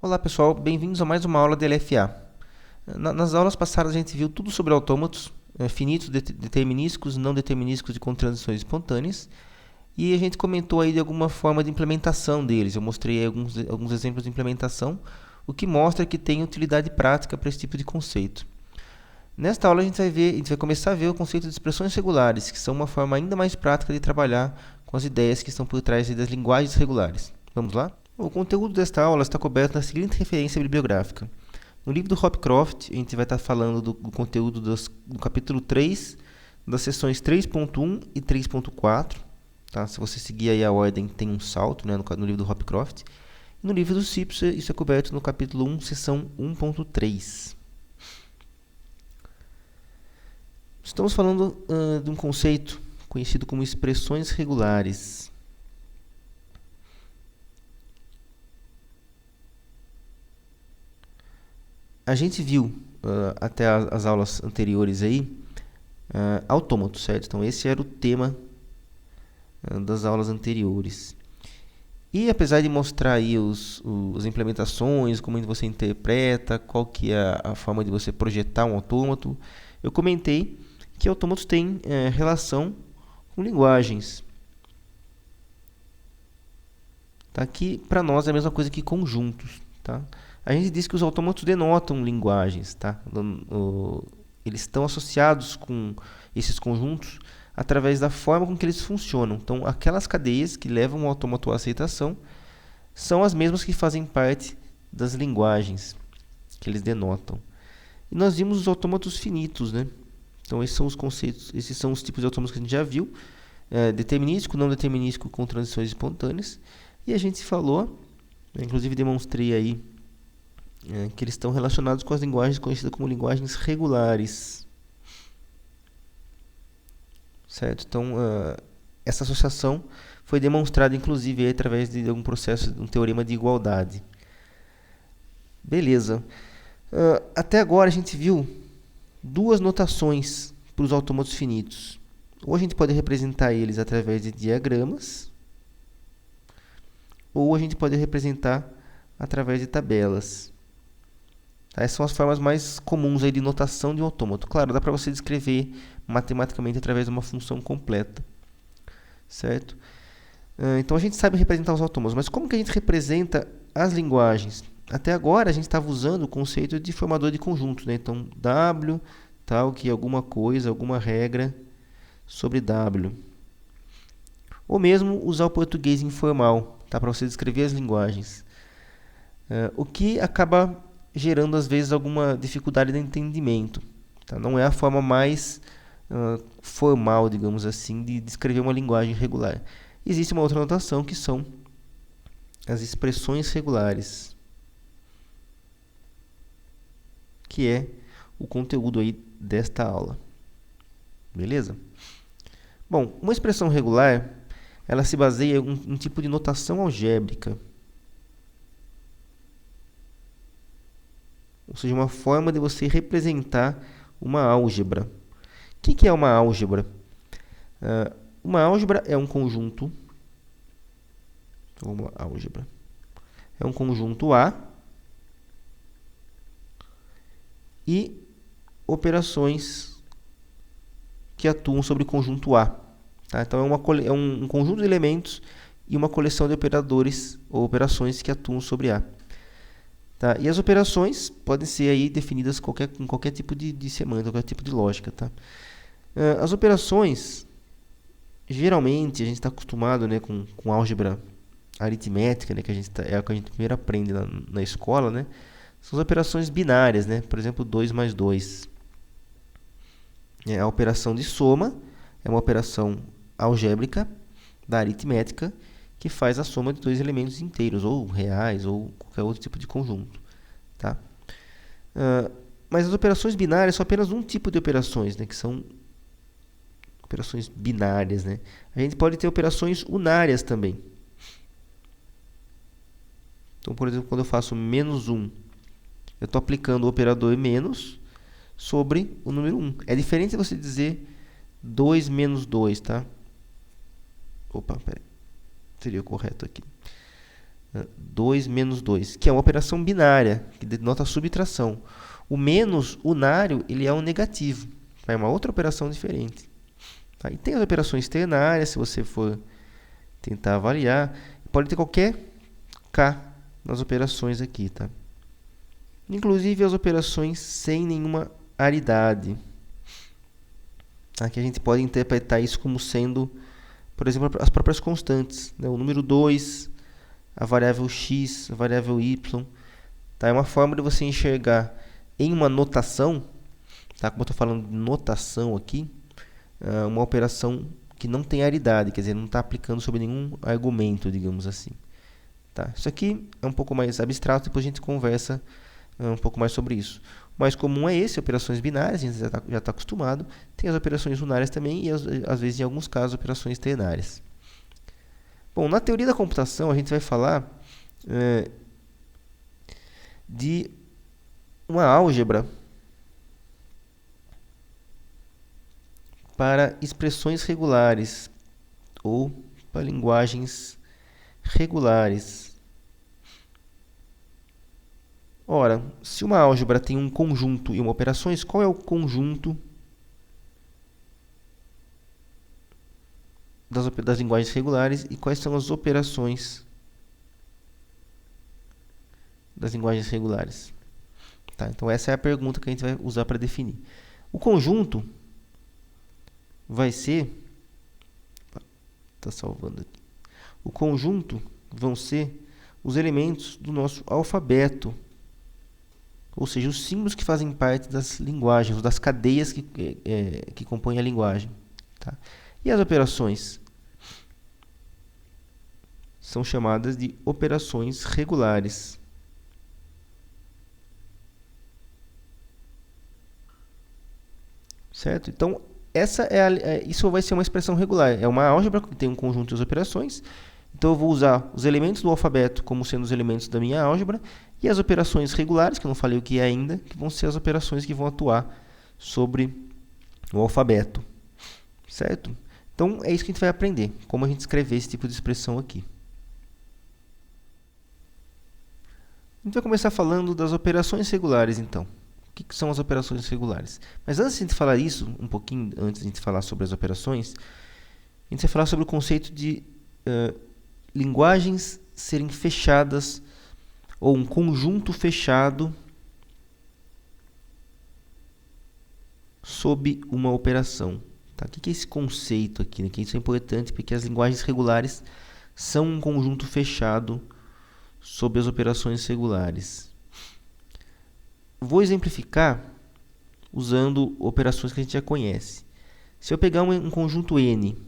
Olá pessoal, bem-vindos a mais uma aula de LFA. Nas aulas passadas a gente viu tudo sobre autômatos, finitos, determinísticos, não determinísticos e com transições espontâneas. E a gente comentou aí de alguma forma de implementação deles. Eu mostrei aí alguns exemplos de implementação, o que mostra que tem utilidade prática para esse tipo de conceito. Nesta aula a gente vai começar a ver o conceito de expressões regulares, que são uma forma ainda mais prática de trabalhar com as ideias que estão por trás das linguagens regulares. Vamos lá? O conteúdo desta aula está coberto na seguinte referência bibliográfica. No livro do Hopcroft, a gente vai estar falando do conteúdo do capítulo 3, das seções 3.1 e 3.4. Tá? Se você seguir aí a ordem, tem um salto, né, no livro do Hopcroft. E no livro do Cipse, isso é coberto no capítulo 1, seção 1.3. Estamos falando de um conceito conhecido como expressões regulares. A gente viu até as aulas anteriores aí autômatos, certo? Então esse era o tema das aulas anteriores. E apesar de mostrar aí as implementações, como você interpreta, qual que é a forma de você projetar um autômato, eu comentei que autômatos têm relação com linguagens. Tá? Que para nós é a mesma coisa que conjuntos. Tá? A gente diz que os autômatos denotam linguagens. Tá? Eles estão associados com esses conjuntos através da forma com que eles funcionam. Então, aquelas cadeias que levam o autômato à aceitação são as mesmas que fazem parte das linguagens que eles denotam. E nós vimos os autômatos finitos, né? Então, esses são os conceitos, esses são os tipos de autômatos que a gente já viu. Determinístico, não determinístico com transições espontâneas. E a gente falou, inclusive demonstrei aí, que eles estão relacionados com as linguagens conhecidas como linguagens regulares. Certo? Então, essa associação foi demonstrada, inclusive, através de um processo, de um teorema de igualdade. Beleza. Até agora a gente viu duas notações para os autômatos finitos. Ou a gente pode representar eles através de diagramas, ou a gente pode representar através de tabelas. Essas são as formas mais comuns aí de notação de um autômato. Claro, dá para você descrever matematicamente através de uma função completa. Certo? Então a gente sabe representar os autômatos, mas como que a gente representa as linguagens? Até agora a gente estava usando o conceito de formador de conjuntos, né? Então W tal que alguma coisa, alguma regra sobre W. Ou mesmo usar o português informal, tá? Para você descrever as linguagens. O que acaba gerando às vezes alguma dificuldade de entendimento. Tá? Não é a forma mais formal, digamos assim, de descrever uma linguagem regular. Existe uma outra notação que são as expressões regulares, que é o conteúdo aí desta aula. Beleza? Bom, uma expressão regular, ela se baseia em um tipo de notação algébrica. Ou seja, uma forma de você representar uma álgebra. O que é uma álgebra? Uma álgebra é um conjunto. Uma álgebra é um conjunto A e operações que atuam sobre o conjunto A. Tá? Então é um conjunto de elementos e uma coleção de operadores ou operações que atuam sobre A. Tá? E as operações podem ser aí definidas com qualquer tipo de semântica, qualquer tipo de lógica. Tá? As operações, geralmente, a gente está acostumado, né, com álgebra aritmética, né, é o que a gente primeiro aprende na escola, né? São as operações binárias, né? Por exemplo, 2 mais 2. A operação de soma é uma operação algébrica da aritmética que faz a soma de dois elementos inteiros, ou reais, ou qualquer outro tipo de conjunto. Tá? Mas as operações binárias são apenas um tipo de operações, né, que são operações binárias. Né? A gente pode ter operações unárias também. Então, por exemplo, quando eu faço menos 1, eu estou aplicando o operador menos sobre o número 1. É diferente de você dizer 2 menos 2, tá? Opa, peraí. Seria o correto aqui. 2 menos 2, que é uma operação binária, que denota subtração. O menos unário, ele é um negativo, é uma outra operação diferente. Tá? E tem as operações ternárias, se você for tentar avaliar, pode ter qualquer K nas operações aqui, tá? Inclusive as operações sem nenhuma aridade. Aqui a gente pode interpretar isso como sendo, por exemplo, as próprias constantes, né? O número 2, a variável x, a variável y. Tá? É uma forma de você enxergar em uma notação, tá? Como eu estou falando de notação aqui, uma operação que não tem aridade, quer dizer, não está aplicando sobre nenhum argumento, digamos assim. Tá? Isso aqui é um pouco mais abstrato, depois a gente conversa um pouco mais sobre isso. O mais comum é esse, operações binárias, a gente já está acostumado. Tem as operações unárias também e, às vezes, em alguns casos, operações ternárias. Bom, na teoria da computação, a gente vai falar de uma álgebra para expressões regulares ou para linguagens regulares. Ora, se uma álgebra tem um conjunto e uma operações, qual é o conjunto das linguagens regulares e quais são as operações das linguagens regulares? Tá, então essa é a pergunta que a gente vai usar para definir. O conjunto vai ser... Está salvando aqui. O conjunto vão ser os elementos do nosso alfabeto, ou seja, os símbolos que fazem parte das linguagens, das cadeias que compõem a linguagem. Tá? E as operações são chamadas de operações regulares. Certo? Então, isso vai ser uma expressão regular. É uma álgebra que tem um conjunto de operações. Então, eu vou usar os elementos do alfabeto como sendo os elementos da minha álgebra e as operações regulares, que eu não falei o que é ainda, que vão ser as operações que vão atuar sobre o alfabeto. Certo? Então, é isso que a gente vai aprender, como a gente escrever esse tipo de expressão aqui. A gente vai começar falando das operações regulares, então. O que são as operações regulares? Mas antes de a gente falar isso, um pouquinho antes de a gente falar sobre as operações, a gente vai falar sobre o conceito de linguagens serem fechadas ou um conjunto fechado sob uma operação. Tá? O que é esse conceito aqui? Que isso é importante porque as linguagens regulares são um conjunto fechado sob as operações regulares. Vou exemplificar usando operações que a gente já conhece. Se eu pegar um conjunto N,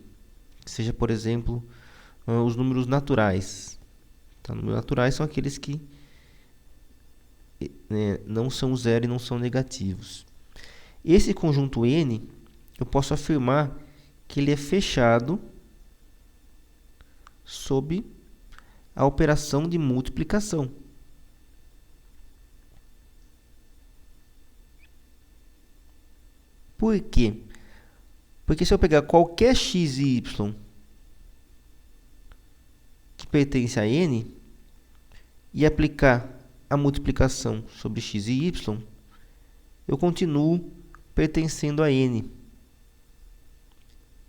que seja, por exemplo, os números naturais. Tá? Números naturais são aqueles que não são zero e não são negativos. Esse conjunto N, eu posso afirmar que ele é fechado sob a operação de multiplicação. Por quê? Porque se eu pegar qualquer x e y que pertence a n e aplicar a multiplicação sobre x e y, eu continuo pertencendo a n.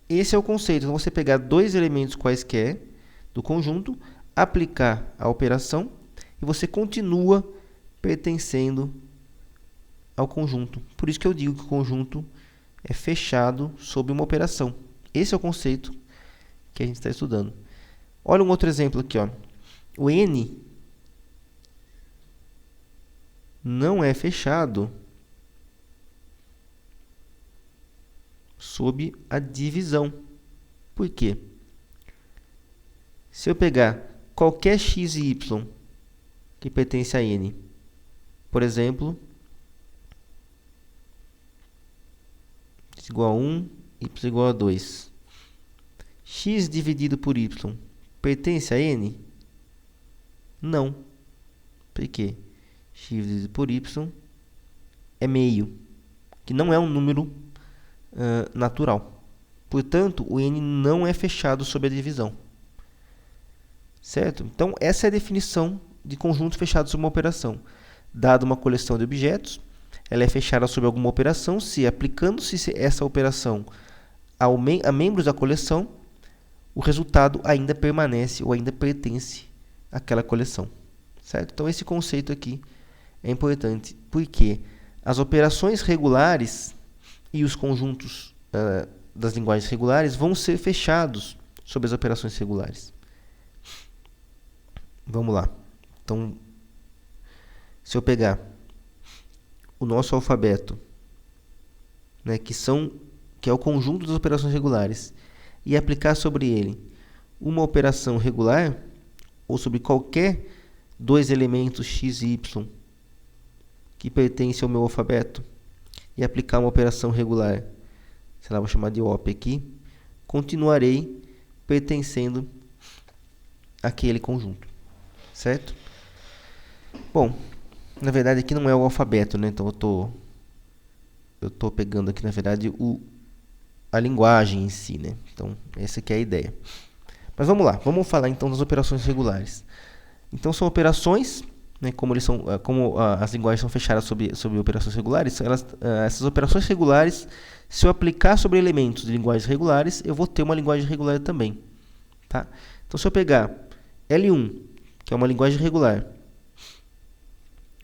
Esse é o conceito. Então, você pegar dois elementos quaisquer do conjunto, aplicar a operação e você continua pertencendo ao conjunto. Por isso que eu digo que o conjunto é fechado sob uma operação. Esse é o conceito que a gente está estudando. Olha um outro exemplo aqui. Ó. O n não é fechado sob a divisão. Por quê? Se eu pegar qualquer x e y que pertence a n, por exemplo, x igual a 1, y igual a 2. X dividido por y pertence a n? Não. Por quê? X dividido por y é meio, que não é um número natural. Portanto, o n não é fechado sob a divisão. certo? Então, essa é a definição de conjunto fechado sobre uma operação. Dada uma coleção de objetos, ela é fechada sobre alguma operação se, aplicando-se essa operação a membros da coleção, o resultado ainda permanece ou ainda pertence àquela coleção, certo? Então, esse conceito aqui é importante, porque as operações regulares e os conjuntos das linguagens regulares vão ser fechados sobre as operações regulares. Vamos lá. Então, se eu pegar o nosso alfabeto, né, que é o conjunto das operações regulares, e aplicar sobre ele uma operação regular, ou sobre qualquer dois elementos x e y que pertencem ao meu alfabeto, e aplicar uma operação regular, sei lá, vou chamar de op aqui, continuarei pertencendo àquele conjunto, certo? Bom, na verdade aqui não é o alfabeto, né? Então eu tô pegando aqui, na verdade, a linguagem em si, né? Então, essa aqui é a ideia. Mas vamos lá, vamos falar então das operações regulares. Então, são operações, né, como as linguagens são fechadas sobre operações regulares, essas operações regulares, se eu aplicar sobre elementos de linguagens regulares, eu vou ter uma linguagem regular também. Tá? Então, se eu pegar L1, que é uma linguagem regular,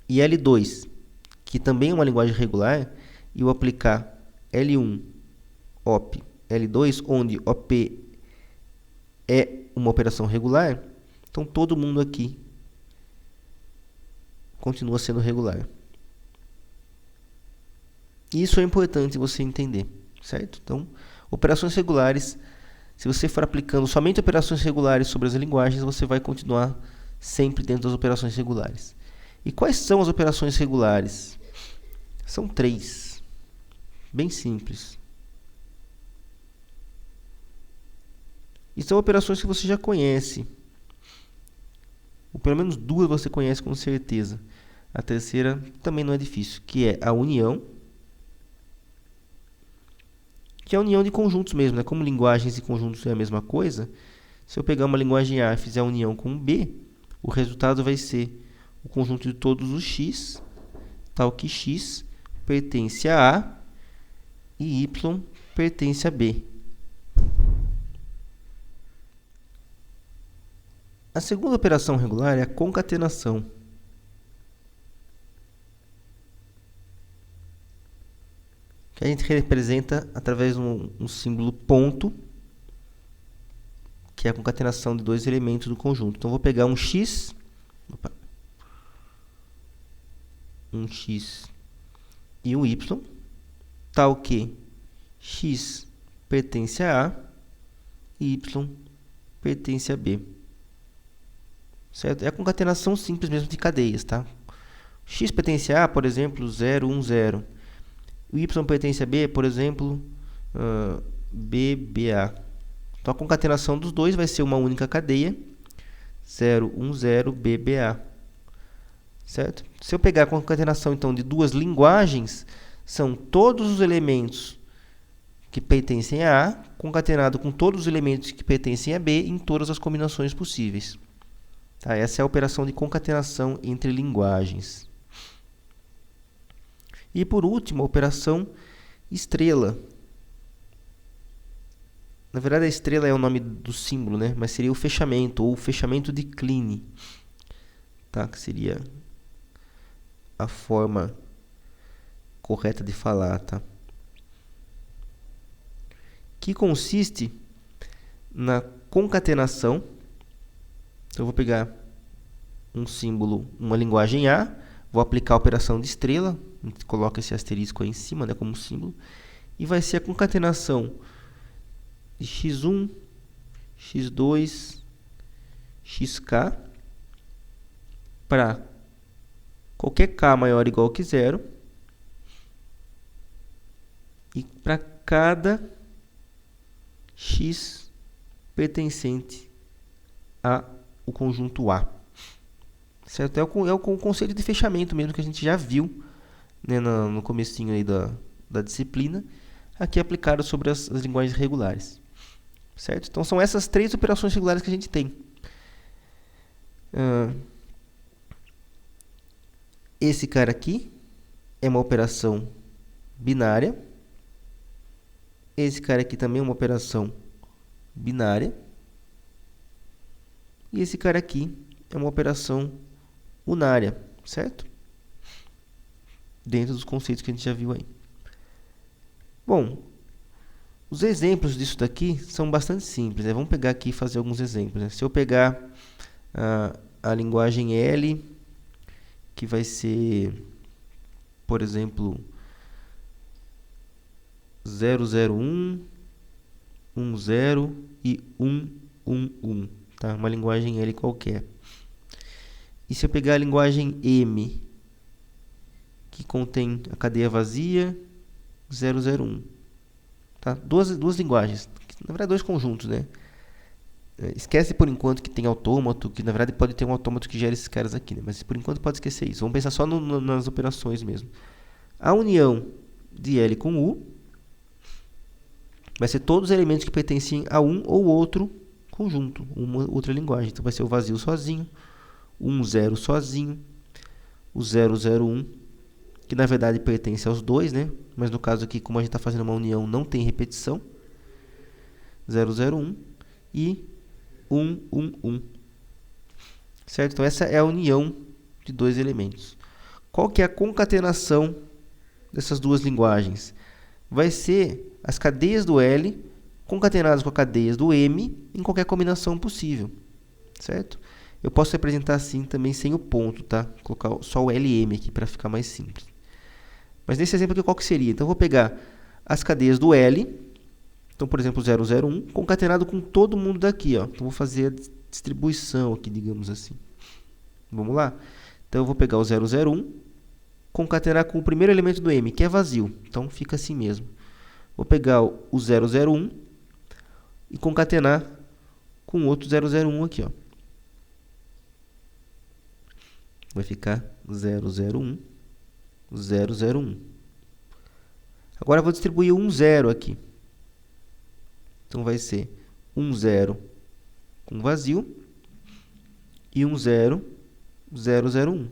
e L2, que também é uma linguagem regular, e eu aplicar L1, op, L2, onde op é uma operação regular, então todo mundo aqui continua sendo regular. Isso é importante você entender, certo? Então, operações regulares, se você for aplicando somente operações regulares sobre as linguagens, você vai continuar sempre dentro das operações regulares. E quais são as operações regulares? São 3. Bem simples. E são operações que você já conhece. Ou pelo menos 2 você conhece com certeza. A terceira também não é difícil, que é a união. Que é a união de conjuntos mesmo, né? Como linguagens e conjuntos é a mesma coisa, se eu pegar uma linguagem A e fizer a união com B, o resultado vai ser o conjunto de todos os x, tal que x pertence a A e y pertence a B. A segunda operação regular é a concatenação. Que a gente representa através de um símbolo ponto, que é a concatenação de 2 elementos do conjunto. Então, vou pegar um x e um y, tal que x pertence a A e y pertence a B. Certo? É a concatenação simples mesmo de cadeias, tá? X pertence a A, por exemplo, 0, 1, 0. O y pertence a B, por exemplo, BBA. Então, a concatenação dos dois vai ser uma única cadeia, 0, 1, 0, BBA. Certo? Se eu pegar a concatenação então, de 2 linguagens, são todos os elementos que pertencem a A, concatenado com todos os elementos que pertencem a B em todas as combinações possíveis. Tá? Essa é a operação de concatenação entre linguagens. E, por último, a operação estrela. Na verdade, a estrela é o nome do símbolo, né? Mas seria o fechamento, ou o fechamento de Kleene. Tá? Que seria a forma correta de falar. Tá? Que consiste na concatenação. Então, eu vou pegar um símbolo, uma linguagem A, vou aplicar a operação de estrela, a gente coloca esse asterisco aí em cima, né, como símbolo, e vai ser a concatenação de x1, x2, xk, para qualquer k maior ou igual que 0, e para cada x pertencente a o conjunto A. Certo? É o conceito de fechamento mesmo que a gente já viu, né, no comecinho aí da disciplina, aqui aplicado sobre as linguagens regulares. Certo? Então, são essas 3 operações regulares que a gente tem. Esse cara aqui é uma operação binária. Esse cara aqui também é uma operação binária. E esse cara aqui é uma operação unária, certo? Dentro dos conceitos que a gente já viu aí. Bom, os exemplos disso daqui são bastante simples, né? Vamos pegar aqui e fazer alguns exemplos, né? Se eu pegar a linguagem L, que vai ser, por exemplo, 001, 10 e 111, tá? Uma linguagem L qualquer. E se eu pegar a linguagem M, que contém a cadeia vazia, 001, tá? Duas linguagens, na verdade dois conjuntos, né? Esquece por enquanto que tem autômato, que na verdade pode ter um autômato que gera esses caras aqui, né? Mas por enquanto pode esquecer isso. Vamos pensar só nas operações mesmo. A união de L com U vai ser todos os elementos que pertencem a um ou outro conjunto, uma outra linguagem. Então vai ser o vazio sozinho, o 10 sozinho, o 001, que na verdade pertence aos dois, né? Mas no caso aqui, como a gente está fazendo uma união, não tem repetição. 001 e 111. Certo? Então essa é a união de dois elementos. Qual que é a concatenação dessas duas linguagens? Vai ser as cadeias do L concatenadas com as cadeias do M em qualquer combinação possível, certo? Eu posso representar assim também sem o ponto, tá? Vou colocar só o LM aqui para ficar mais simples. Mas nesse exemplo aqui, qual que seria? Então, eu vou pegar as cadeias do L, então, por exemplo, 001, concatenado com todo mundo daqui, ó. Então, vou fazer a distribuição aqui, digamos assim. Vamos lá? Então, eu vou pegar o 001, concatenar com o primeiro elemento do M, que é vazio. Então, fica assim mesmo. Vou pegar o 001 e concatenar com outro 001 aqui, ó. Vai ficar 001, 001. Agora eu vou distribuir um 0 aqui. Então vai ser um 0 com vazio e um 0, 001.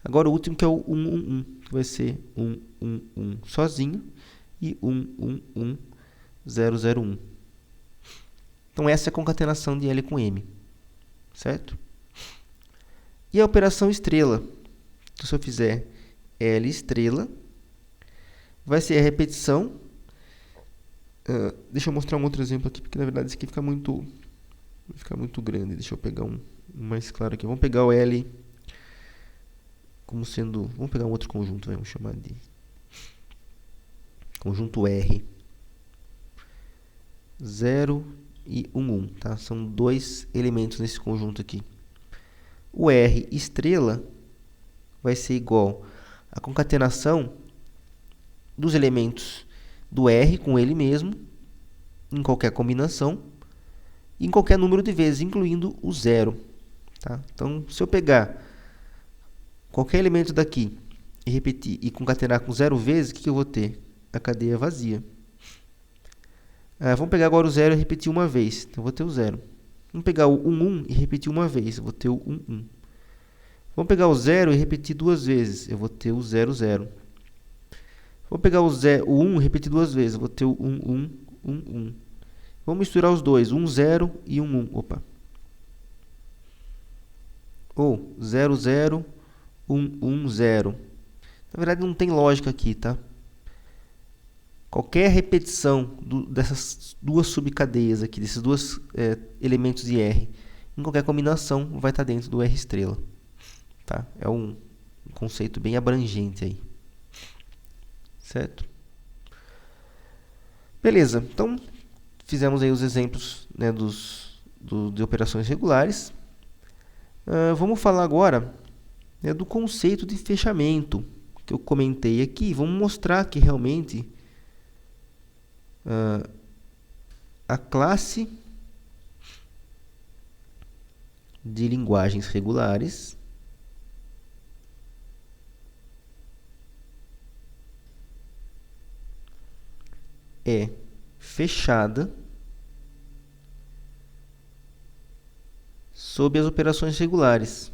Agora o último que é o 111, que vai ser 111 sozinho e 111, 001. Então essa é a concatenação de L com M, certo? E a operação estrela? Então, se eu fizer L estrela, vai ser a repetição. Deixa eu mostrar um outro exemplo aqui, porque na verdade isso aqui vai ficar muito grande. Deixa eu pegar um mais claro aqui. Vamos pegar o L como sendo... Vamos pegar um outro conjunto, vamos chamar de conjunto R. 0 e 1, tá? São dois elementos nesse conjunto aqui. O R estrela vai ser igual à concatenação dos elementos do R com ele mesmo, em qualquer combinação, e em qualquer número de vezes, incluindo o 0. Tá? Então, se eu pegar qualquer elemento daqui e repetir e concatenar com 0 vezes, o que eu vou ter? A cadeia vazia. Vamos pegar agora o 0 e repetir uma vez. Então, eu vou ter o 0. Vamos pegar o 11 e repetir uma vez. Eu vou ter o 11. Vamos pegar o 0 e repetir duas vezes. Eu vou ter o 00. Vamos pegar o 1 e repetir duas vezes. Eu vou ter o 11, 11. Vamos misturar os dois. 10 e 11. Opa. Ou 00, 110. Na verdade, não tem lógica aqui, tá? Qualquer repetição dessas duas subcadeias aqui, desses dois elementos de R, em qualquer combinação, vai estar dentro do R estrela. Tá? É um conceito bem abrangente aí. Certo? Beleza. Então, fizemos aí os exemplos, né, de operações regulares. Vamos falar agora, né, do conceito de fechamento que eu comentei aqui. Vamos mostrar que realmente a classe de linguagens regulares é fechada sobre as operações regulares.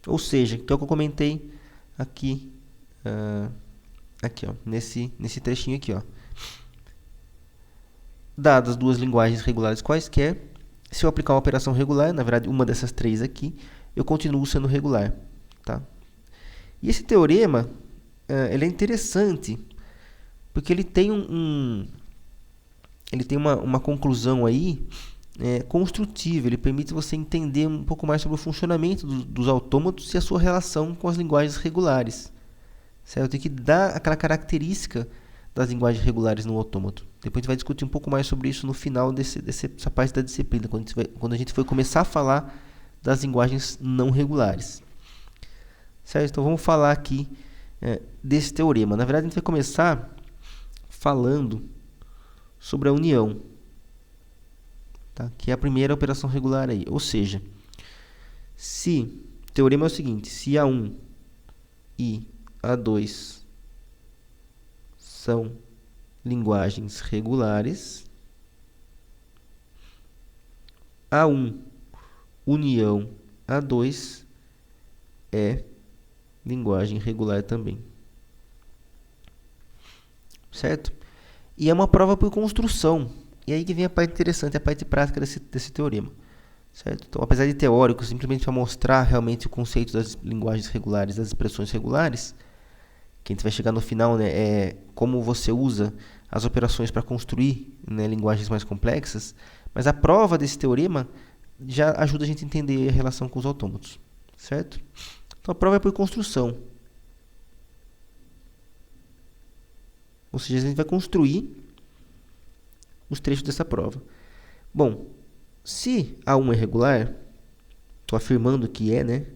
Ou seja, que é o que eu comentei aqui, nesse trechinho aqui, ó. Dadas duas linguagens regulares quaisquer, se eu aplicar uma operação regular, na verdade uma dessas três aqui, eu continuo sendo regular, tá? E esse teorema, ele é interessante, porque ele tem uma conclusão aí construtiva. Ele permite você entender um pouco mais sobre o funcionamento dos autômatos e a sua relação com as linguagens regulares, certo? E que dá aquela característica das linguagens regulares no autômato. Depois a gente vai discutir um pouco mais sobre isso no final dessa parte da disciplina, quando a gente for começar a falar das linguagens não regulares. Certo? Então vamos falar aqui desse teorema. Na verdade, a gente vai começar falando sobre a união, tá? Que é a primeira operação regular aí. Ou seja, o teorema é o seguinte: se A1 e A2 são linguagens regulares, A1 união A2 é linguagem regular também. Certo? E é uma prova por construção. E aí que vem a parte interessante, a parte prática desse teorema. Certo? Então, apesar de teórico, simplesmente para mostrar realmente o conceito das linguagens regulares, das expressões regulares, que a gente vai chegar no final, né, é como você usa as operações para construir, né, linguagens mais complexas. Mas a prova desse teorema já ajuda a gente a entender a relação com os autômatos. Certo? Então, a prova é por construção. Ou seja, a gente vai construir os trechos dessa prova. Bom, se A1 é regular, estou afirmando que é, né?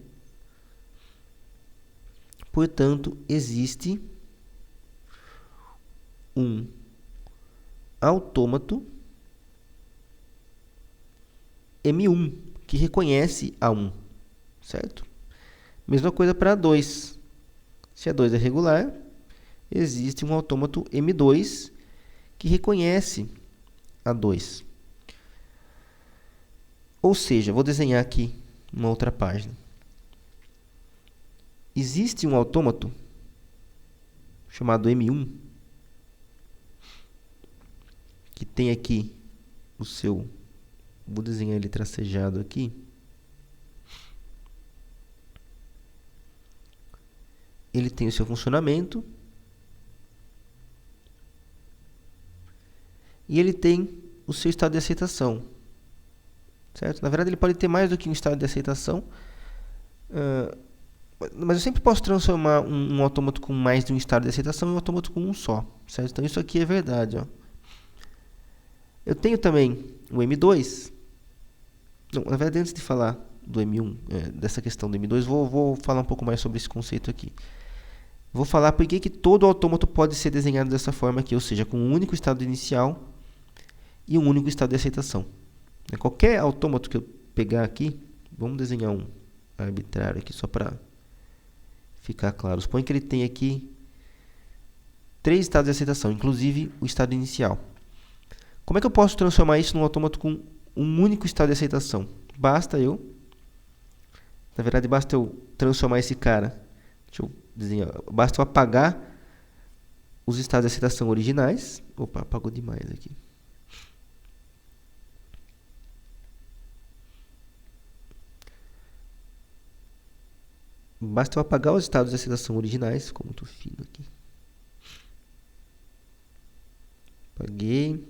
Portanto, existe um autômato M1 que reconhece A1, certo? Mesma coisa para A2. Se A2 é regular, existe um autômato M2 que reconhece A2. Ou seja, vou desenhar aqui uma outra página. Existe um autômato chamado M1 que tem aqui o seu... Vou desenhar ele tracejado aqui. Ele tem o seu funcionamento. E ele tem o seu estado de aceitação. Certo? Na verdade, ele pode ter mais do que um estado de aceitação. Mas eu sempre posso transformar um autômato com mais de um estado de aceitação em um autômato com um só. Certo? Então, isso aqui é verdade. Ó. Eu tenho também o M2. Não, na verdade, antes de falar do M1, dessa questão do M2, vou falar um pouco mais sobre esse conceito aqui. Vou falar por que todo autômato pode ser desenhado dessa forma aqui, ou seja, com um único estado inicial e um único estado de aceitação. Qualquer autômato que eu pegar aqui, vamos desenhar um arbitrário aqui só para ficar claro. Suponha que ele tem aqui 3 estados de aceitação, inclusive o estado inicial. Como é que eu posso transformar isso num autômato com um único estado de aceitação? Basta eu transformar esse cara. Deixa eu desenhar. Basta eu apagar os estados de aceitação originais. Opa, apagou demais aqui. Basta eu apagar os estados de aceitação originais, como estou fino aqui. Apaguei.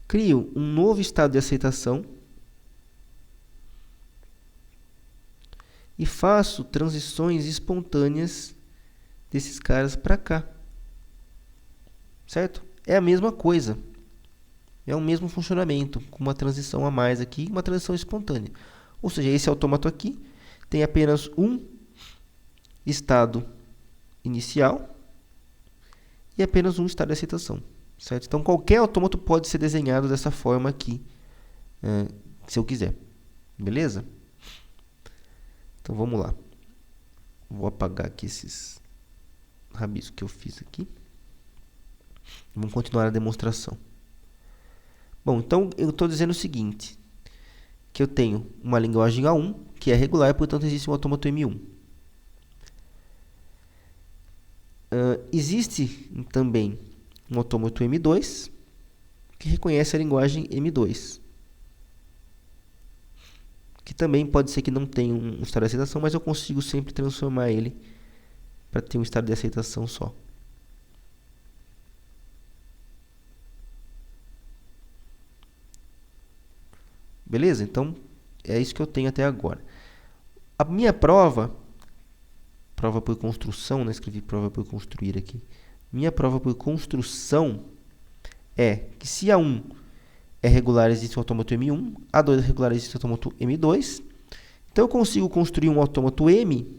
Crio um novo estado de aceitação e faço transições espontâneas desses caras para cá. Certo? É a mesma coisa. É o mesmo funcionamento, com uma transição a mais aqui, uma transição espontânea. Ou seja, esse autômato aqui tem apenas um estado inicial e apenas um estado de aceitação. Certo? Então, qualquer autômato pode ser desenhado dessa forma aqui, se eu quiser. Beleza? Então, vamos lá. Vou apagar aqui esses rabisco que eu fiz aqui. Vamos continuar a demonstração. Bom, então eu estou dizendo o seguinte, que eu tenho uma linguagem A1, que é regular, portanto existe um autômato M1. Existe também um autômato M2, que reconhece a linguagem M2. Que também pode ser que não tenha um estado de aceitação, mas eu consigo sempre transformar ele para ter um estado de aceitação só. Beleza? Então, é isso que eu tenho até agora. A minha prova por construção, né? Escrevi prova por construir aqui. Minha prova por construção é que se A1 é regular, existe o autômato M1, A2 é regular, existe o autômato M2. Então, eu consigo construir um autômato M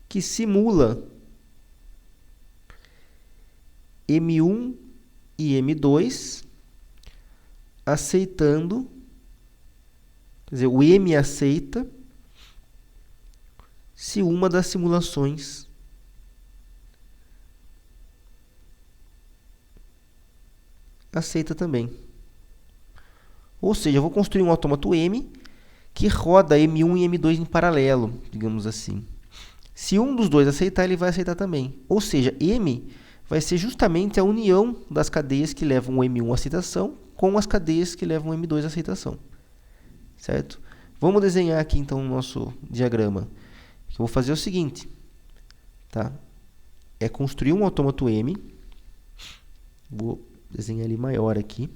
que simula M1 e M2 aceitando, quer dizer, o M aceita se uma das simulações aceita também. Ou seja, eu vou construir um autômato M que roda M1 e M2 em paralelo, digamos assim. Se um dos dois aceitar, ele vai aceitar também. Ou seja, M vai ser justamente a união das cadeias que levam o M1 à aceitação com as cadeias que levam o M2 à aceitação. Certo? Vamos desenhar aqui então o nosso diagrama. Eu vou fazer o seguinte, tá? É construir um autômato M. Vou desenhar ele maior aqui.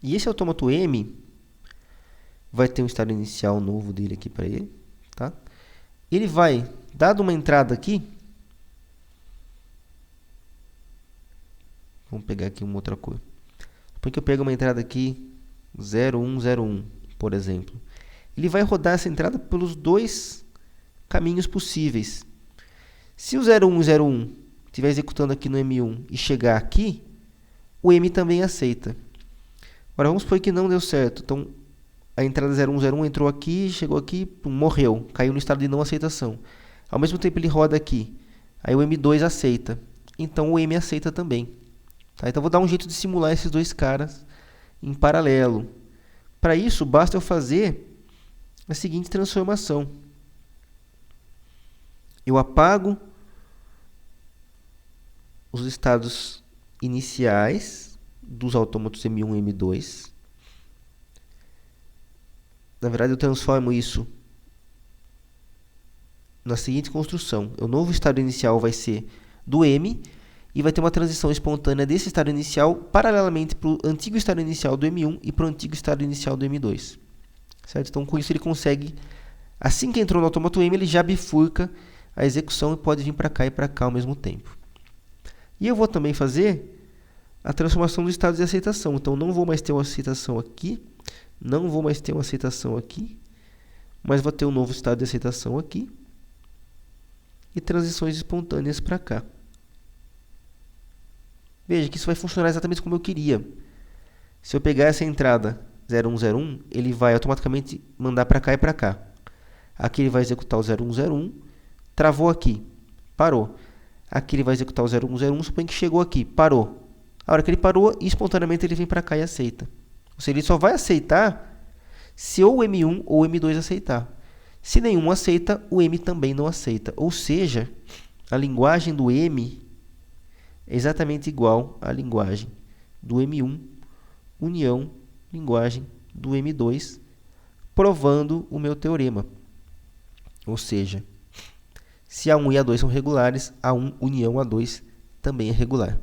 E esse autômato M vai ter um estado inicial novo dele aqui para ele, tá? Ele vai, dado uma entrada aqui, vamos pegar aqui uma outra cor. Depois que eu pego uma entrada aqui, 0101, por exemplo. Ele vai rodar essa entrada pelos dois caminhos possíveis. Se o 0101 estiver executando aqui no M1 e chegar aqui, o M também aceita. Agora, vamos supor que não deu certo. Então, a entrada 0101 entrou aqui, chegou aqui, morreu. Caiu no estado de não aceitação. Ao mesmo tempo, ele roda aqui. Aí o M2 aceita. Então, o M aceita também. Tá? Então, vou dar um jeito de simular esses dois caras em paralelo. Para isso, basta eu fazer a seguinte transformação. Eu apago os estados iniciais dos autômatos M1 e M2. Na verdade, eu transformo isso na seguinte construção. O novo estado inicial vai ser do M e vai ter uma transição espontânea desse estado inicial paralelamente para o antigo estado inicial do M1 e para o antigo estado inicial do M2. Certo? Então, com isso, ele consegue, assim que entrou no autômato M, ele já bifurca a execução e pode vir para cá e para cá ao mesmo tempo. E eu vou também fazer a transformação do estado de aceitação. Então, não vou mais ter uma aceitação aqui, não vou mais ter uma aceitação aqui, mas vou ter um novo estado de aceitação aqui e transições espontâneas para cá. Veja que isso vai funcionar exatamente como eu queria. Se eu pegar essa entrada 0101, ele vai automaticamente mandar para cá e para cá. Aqui ele vai executar o 0101, travou aqui, parou. Aqui ele vai executar o 0101, suponho que chegou aqui, parou. A hora que ele parou, espontaneamente ele vem para cá e aceita. Ou seja, ele só vai aceitar se ou o M1 ou o M2 aceitar. Se nenhum aceita, o M também não aceita. Ou seja, a linguagem do M é exatamente igual à linguagem do M1, união, linguagem do M2, provando o meu teorema. Ou seja, se A1 e A2 são regulares, A1 união A2 também é regular.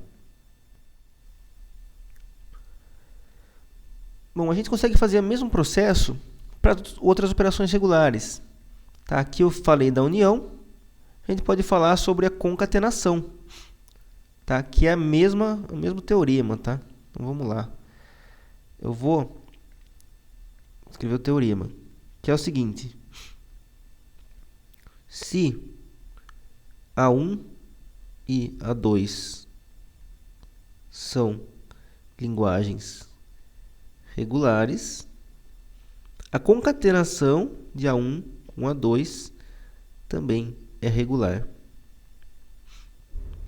Bom, a gente consegue fazer o mesmo processo para outras operações regulares. Tá? Aqui eu falei da união, a gente pode falar sobre a concatenação, tá? Que é o mesmo teorema. Tá? Então vamos lá. Eu vou escrever o teorema, que é o seguinte. Se A1 e A2 são linguagens regulares, a concatenação de A1 com A2 também é regular,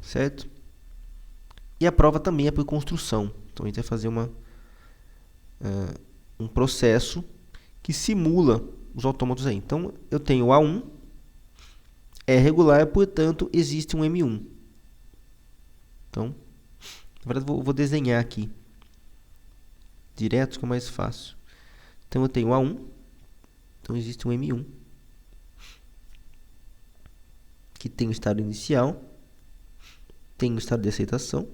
certo? E a prova também é por construção. Então, a gente vai fazer um processo que simula os autômatos aí. Então, eu tenho A1, é regular, portanto, existe um M1. Então, na verdade, vou desenhar aqui direto, que é mais fácil. Então, eu tenho A1, então existe um M1, que tem o estado inicial, tem o estado de aceitação,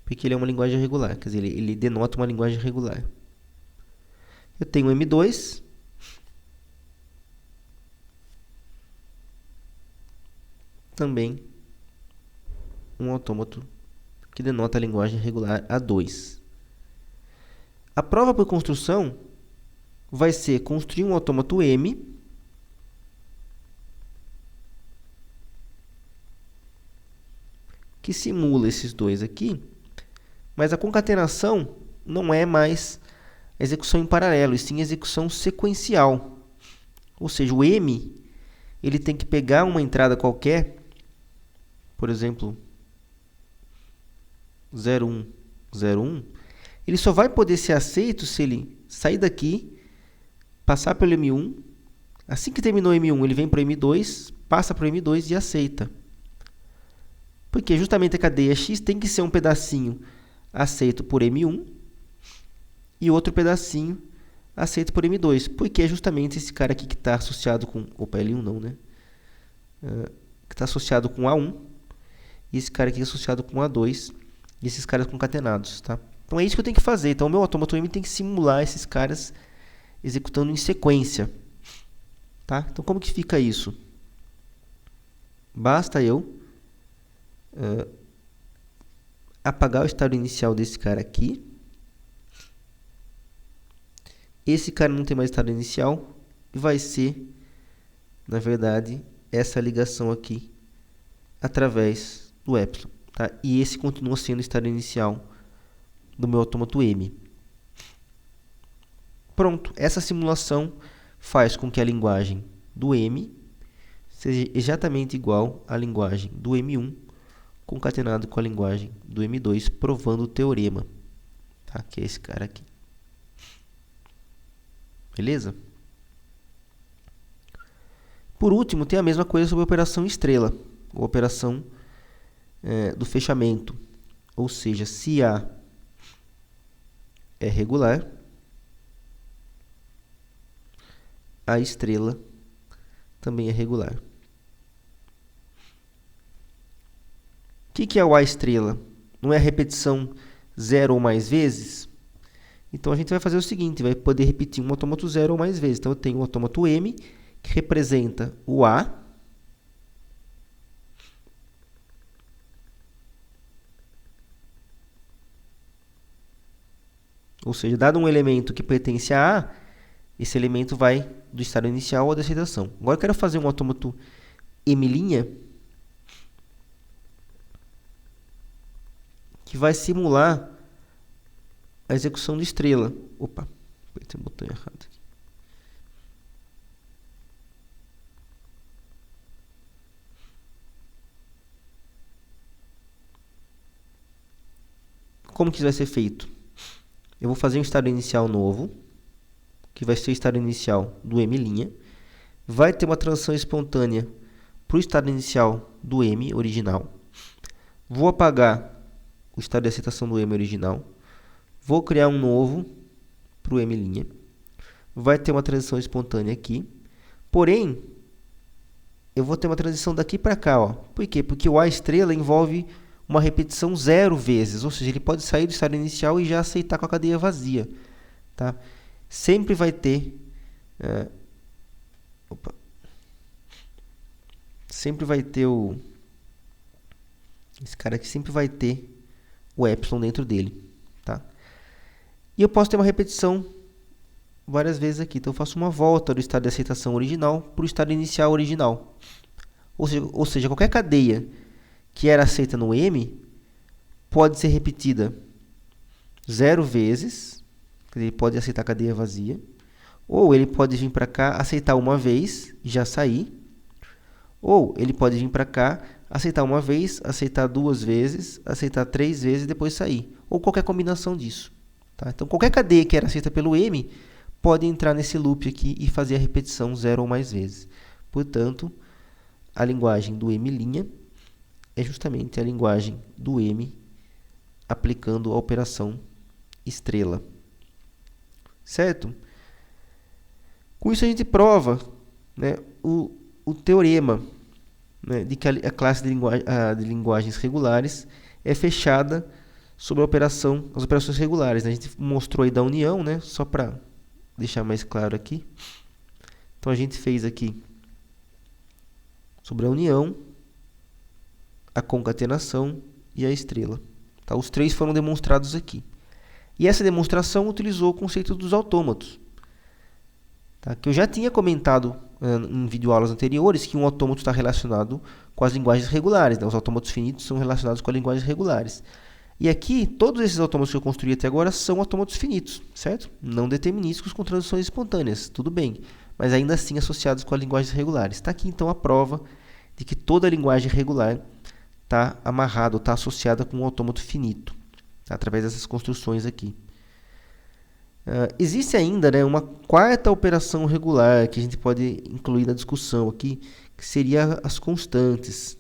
porque ele é uma linguagem regular, quer dizer, ele denota uma linguagem regular. Eu tenho o M2, também um autômato que denota a linguagem regular A2. A prova por construção vai ser construir um autômato M que simula esses dois aqui, mas a concatenação não é mais execução em paralelo, e sim execução sequencial. Ou seja, o M ele tem que pegar uma entrada qualquer, por exemplo, 01, 01, ele só vai poder ser aceito se ele sair daqui, passar pelo M1, assim que terminou o M1, ele vem para o M2, passa para o M2 e aceita. Porque justamente a cadeia X tem que ser um pedacinho aceito por M1 e outro pedacinho aceito por M2, porque é justamente esse cara aqui que está associado com... Opa, L1 não, né? Que está associado com A1 e esse cara aqui é associado com A2 e esses caras concatenados, tá? Então é isso que eu tenho que fazer. Então o meu autômato M tem que simular esses caras executando em sequência, tá? Então como que fica isso? Basta eu apagar o estado inicial desse cara aqui. Esse cara não tem mais estado inicial e vai ser, na verdade, essa ligação aqui através do epsilon, tá? E esse continua sendo o estado inicial do meu autômato M. Pronto, essa simulação faz com que a linguagem do M seja exatamente igual à linguagem do M1 concatenado com a linguagem do M2, provando o teorema, tá? Que é esse cara aqui. Beleza? Por último, tem a mesma coisa sobre a operação estrela, ou operação do fechamento. Ou seja, se A é regular, a estrela também é regular. O que é o A estrela? Não é a repetição 0 ou mais vezes? Então, a gente vai fazer o seguinte, vai poder repetir um autômato 0 ou mais vezes. Então, eu tenho o autômato M, que representa o A. Ou seja, dado um elemento que pertence a A, esse elemento vai do estado inicial ou da aceitação. Agora, eu quero fazer um autômato M', que vai simular a execução de estrela. Opa, apertei o botão errado aqui. Como que isso vai ser feito? Eu vou fazer um estado inicial novo, que vai ser o estado inicial do M'. Vai ter uma transição espontânea para o estado inicial do M original. Vou apagar o estado de aceitação do M original. Vou criar um novo para o M'. Vai ter uma transição espontânea aqui. Porém, eu vou ter uma transição daqui para cá. Ó. Por quê? Porque o A estrela envolve uma repetição 0 vezes. Ou seja, ele pode sair do estado inicial e já aceitar com a cadeia vazia. Tá? Sempre vai ter... sempre vai ter o... Esse cara aqui sempre vai ter o epsilon dentro dele. Tá? E eu posso ter uma repetição várias vezes aqui. Então, eu faço uma volta do estado de aceitação original para o estado inicial original. Ou seja, qualquer cadeia que era aceita no M pode ser repetida 0 vezes. Ele pode aceitar a cadeia vazia. Ou ele pode vir para cá, aceitar uma vez e já sair. Ou ele pode vir para cá, aceitar uma vez, aceitar 2 vezes, aceitar 3 vezes e depois sair. Ou qualquer combinação disso. Tá? Então, qualquer cadeia que era aceita pelo M pode entrar nesse loop aqui e fazer a repetição 0 ou mais vezes. Portanto, a linguagem do M' é justamente a linguagem do M aplicando a operação estrela. Certo? Com isso a gente prova, né, o teorema, né, de que a classe de linguagens regulares é fechada sobre as operações regulares. Né? A gente mostrou aí da união, né, só para deixar mais claro aqui. Então a gente fez aqui sobre a união, a concatenação e a estrela. Tá? Os três foram demonstrados aqui. E essa demonstração utilizou o conceito dos autômatos. Tá? Que eu já tinha comentado em videoaulas anteriores que um autômato está relacionado com as linguagens regulares. Né? Os autômatos finitos são relacionados com as linguagens regulares. E aqui, todos esses autômatos que eu construí até agora são autômatos finitos, certo? Não determinísticos com transições espontâneas, tudo bem. Mas ainda assim associados com as linguagens regulares. Está aqui então a prova de que toda linguagem regular está amarrada, está associada com um autômato finito, tá? Através dessas construções aqui. Existe ainda, né, uma quarta operação regular que a gente pode incluir na discussão aqui, que seria as constantes,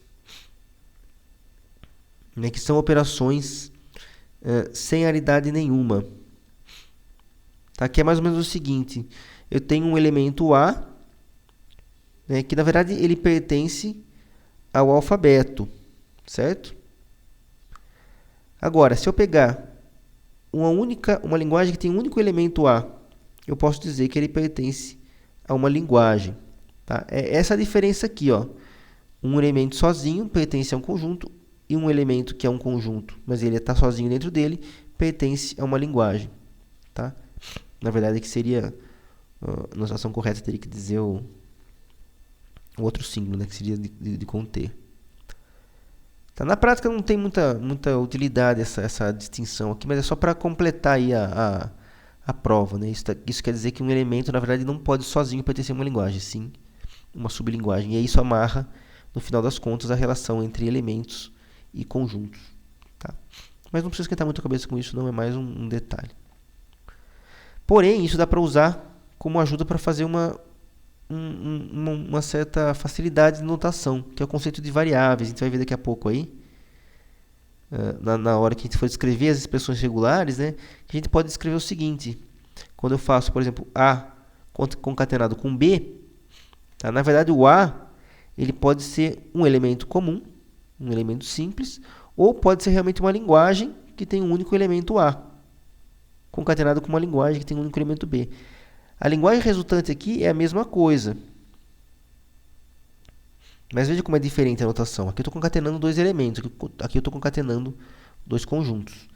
né, que são operações sem aridade nenhuma. Tá? Que é mais ou menos o seguinte: eu tenho um elemento A, né, que na verdade ele pertence ao alfabeto, certo? Agora, se eu pegar uma linguagem que tem um único elemento A, eu posso dizer que ele pertence a uma linguagem. Tá? É essa a diferença aqui. Ó. Um elemento sozinho pertence a um conjunto, e um elemento que é um conjunto, mas ele está sozinho dentro dele, pertence a uma linguagem. Tá? Na verdade, que seria, na notação correta, teria que dizer o outro símbolo, né, que seria de conter. Tá? Na prática não tem muita utilidade essa distinção aqui, mas é só para completar aí a prova. Né? Isso quer dizer que um elemento, na verdade, não pode sozinho pertencer a uma linguagem, sim uma sublinguagem. E isso amarra, no final das contas, a relação entre elementos e conjuntos. Tá? Mas não precisa esquentar muito a cabeça com isso, não, é mais um detalhe. Porém, isso dá para usar como ajuda para fazer uma certa facilidade de notação, que é o conceito de variáveis. A gente vai ver daqui a pouco aí, na hora que a gente for descrever as expressões regulares, né, que a gente pode descrever o seguinte: quando eu faço, por exemplo, A concatenado com B, tá, na verdade o A ele pode ser um elemento comum, um elemento simples, ou pode ser realmente uma linguagem que tem um único elemento A, concatenado com uma linguagem que tem um único elemento B. A linguagem resultante aqui é a mesma coisa. Mas veja como é diferente a notação. Aqui eu estou concatenando dois elementos, aqui eu estou concatenando dois conjuntos.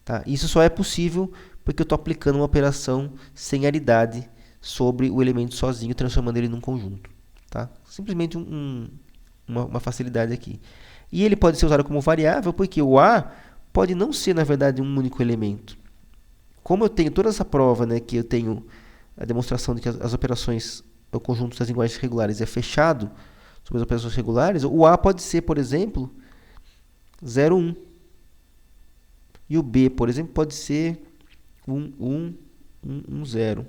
Tá? Isso só é possível porque eu estou aplicando uma operação sem aridade sobre o elemento sozinho, transformando ele num conjunto. Tá? Simplesmente uma facilidade aqui. E ele pode ser usado como variável porque o A pode não ser, na verdade, um único elemento. Como eu tenho toda essa prova, né, que eu tenho a demonstração de que as operações, o conjunto das linguagens regulares é fechado sobre as operações regulares, o A pode ser, por exemplo, 0, 1. E o B, por exemplo, pode ser 1, 1, 1, 1, 0.